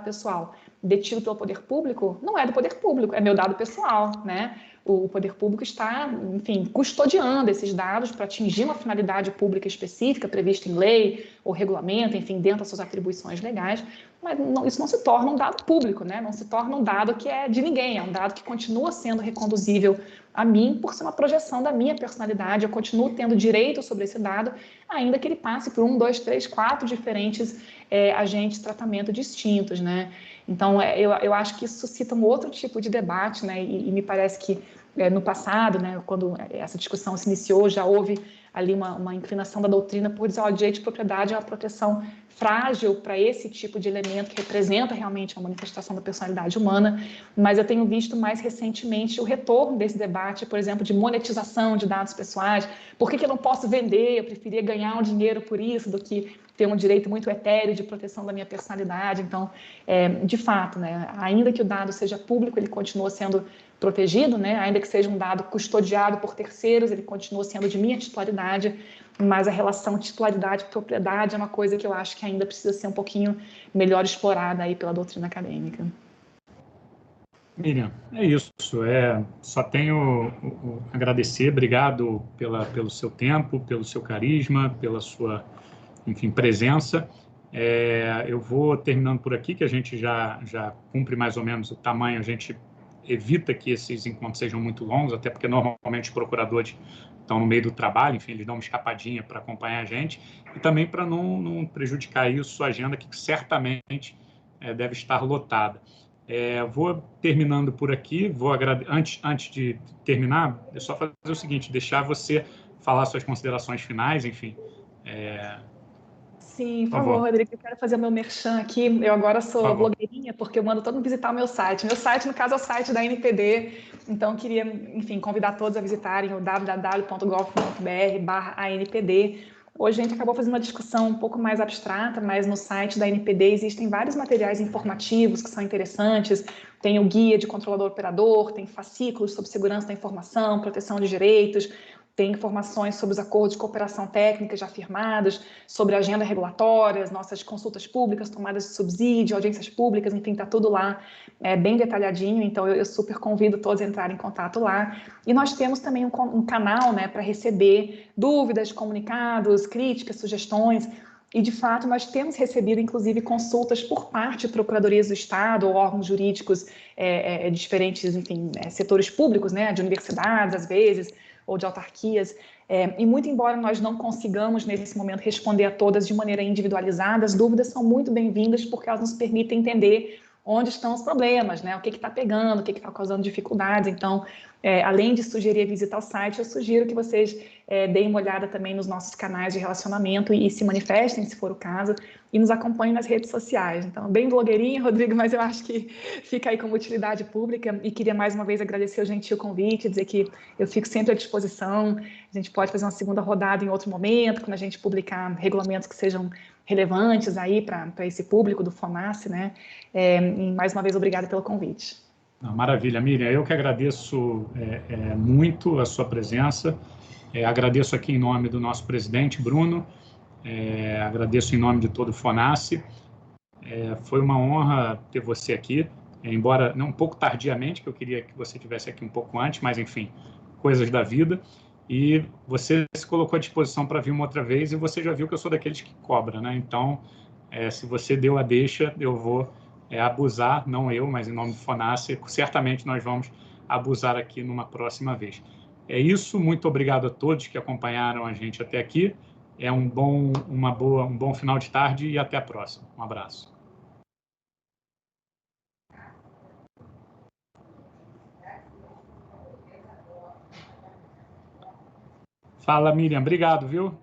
pessoal, detido pelo poder público, não é do poder público, é meu dado pessoal, né? O poder público está, enfim, custodiando esses dados para atingir uma finalidade pública específica prevista em lei ou regulamento, enfim, dentro das suas atribuições legais, mas isso não se torna um dado público, né? Não se torna um dado que é de ninguém, é um dado que continua sendo reconduzível a mim por ser uma projeção da minha personalidade, eu continuo tendo direito sobre esse dado, ainda que ele passe por 1, 2, 3, 4 diferentes agentes de tratamento distintos, né? Então, eu acho que isso suscita um outro tipo de debate, né? E me parece que no passado, né, quando essa discussão se iniciou, já houve ali uma inclinação da doutrina por dizer que o direito de propriedade é uma proteção frágil para esse tipo de elemento que representa realmente uma manifestação da personalidade humana, mas eu tenho visto mais recentemente o retorno desse debate, por exemplo, de monetização de dados pessoais. Por que eu não posso vender? Eu preferia ganhar um dinheiro por isso do que ter um direito muito etéreo de proteção da minha personalidade. Então, de fato, né, ainda que o dado seja público, ele continua sendo protegido, né, ainda que seja um dado custodiado por terceiros, ele continua sendo de minha titularidade, mas a relação titularidade-propriedade é uma coisa que eu acho que ainda precisa ser um pouquinho melhor explorada aí pela doutrina acadêmica. Miriam, é isso. Só tenho agradecer, obrigado pelo seu tempo, pelo seu carisma, pela sua, enfim, presença. Eu vou terminando por aqui, que a gente já cumpre mais ou menos o tamanho, a gente evita que esses encontros sejam muito longos, até porque normalmente os procuradores estão no meio do trabalho, enfim, eles dão uma escapadinha para acompanhar a gente, e também para não prejudicar aí a sua agenda, que certamente deve estar lotada. Vou terminando por aqui, antes de terminar, é só fazer o seguinte, deixar você falar suas considerações finais, enfim. Sim, por favor, Rodrigo, eu quero fazer o meu merchan aqui. Eu agora sou blogueirinha, porque eu mando todo mundo visitar o meu site. Meu site, no caso, é o site da NPD, então queria, enfim, convidar todos a visitarem o www.gov.br/ANPD. Hoje a gente acabou fazendo uma discussão um pouco mais abstrata, mas no site da NPD existem vários materiais informativos que são interessantes. Tem o guia de controlador operador, tem fascículos sobre segurança da informação, proteção de direitos, tem informações sobre os acordos de cooperação técnica já firmados, sobre a agenda regulatória, as nossas consultas públicas, tomadas de subsídio, audiências públicas, enfim, está tudo lá bem detalhadinho, então eu super convido todos a entrarem em contato lá. E nós temos também um canal, né, para receber dúvidas, comunicados, críticas, sugestões, e, de fato, nós temos recebido, inclusive, consultas por parte de procuradorias do Estado ou órgãos jurídicos de diferentes, enfim, setores públicos, né, de universidades, às vezes, ou de autarquias, e muito embora nós não consigamos, nesse momento, responder a todas de maneira individualizada, as dúvidas são muito bem-vindas porque elas nos permitem entender onde estão os problemas, né? O que está pegando, o que está causando dificuldades. Então, além de sugerir a visita ao site, eu sugiro que vocês deem uma olhada também nos nossos canais de relacionamento e se manifestem, se for o caso, e nos acompanhem nas redes sociais. Então, bem blogueirinha, Rodrigo, mas eu acho que fica aí como utilidade pública e queria mais uma vez agradecer o gentil convite, dizer que eu fico sempre à disposição. A gente pode fazer uma segunda rodada em outro momento, quando a gente publicar regulamentos que sejam relevantes aí para esse público do FONASSE, né? E mais uma vez, obrigada pelo convite. Maravilha, Miriam. Eu que agradeço muito a sua presença. Agradeço aqui em nome do nosso presidente, Bruno. Agradeço em nome de todo o FONASSE. Foi uma honra ter você aqui, embora um pouco tardiamente, que eu queria que você estivesse aqui um pouco antes, mas, enfim, coisas da vida. E você se colocou à disposição para vir uma outra vez e você já viu que eu sou daqueles que cobra, né? Então, se você deu a deixa, eu vou abusar, não eu, mas em nome do FONASSE, certamente nós vamos abusar aqui numa próxima vez. É isso, muito obrigado a todos que acompanharam a gente até aqui um bom final de tarde e até a próxima. Um abraço. Fala, Miriam. Obrigado, viu?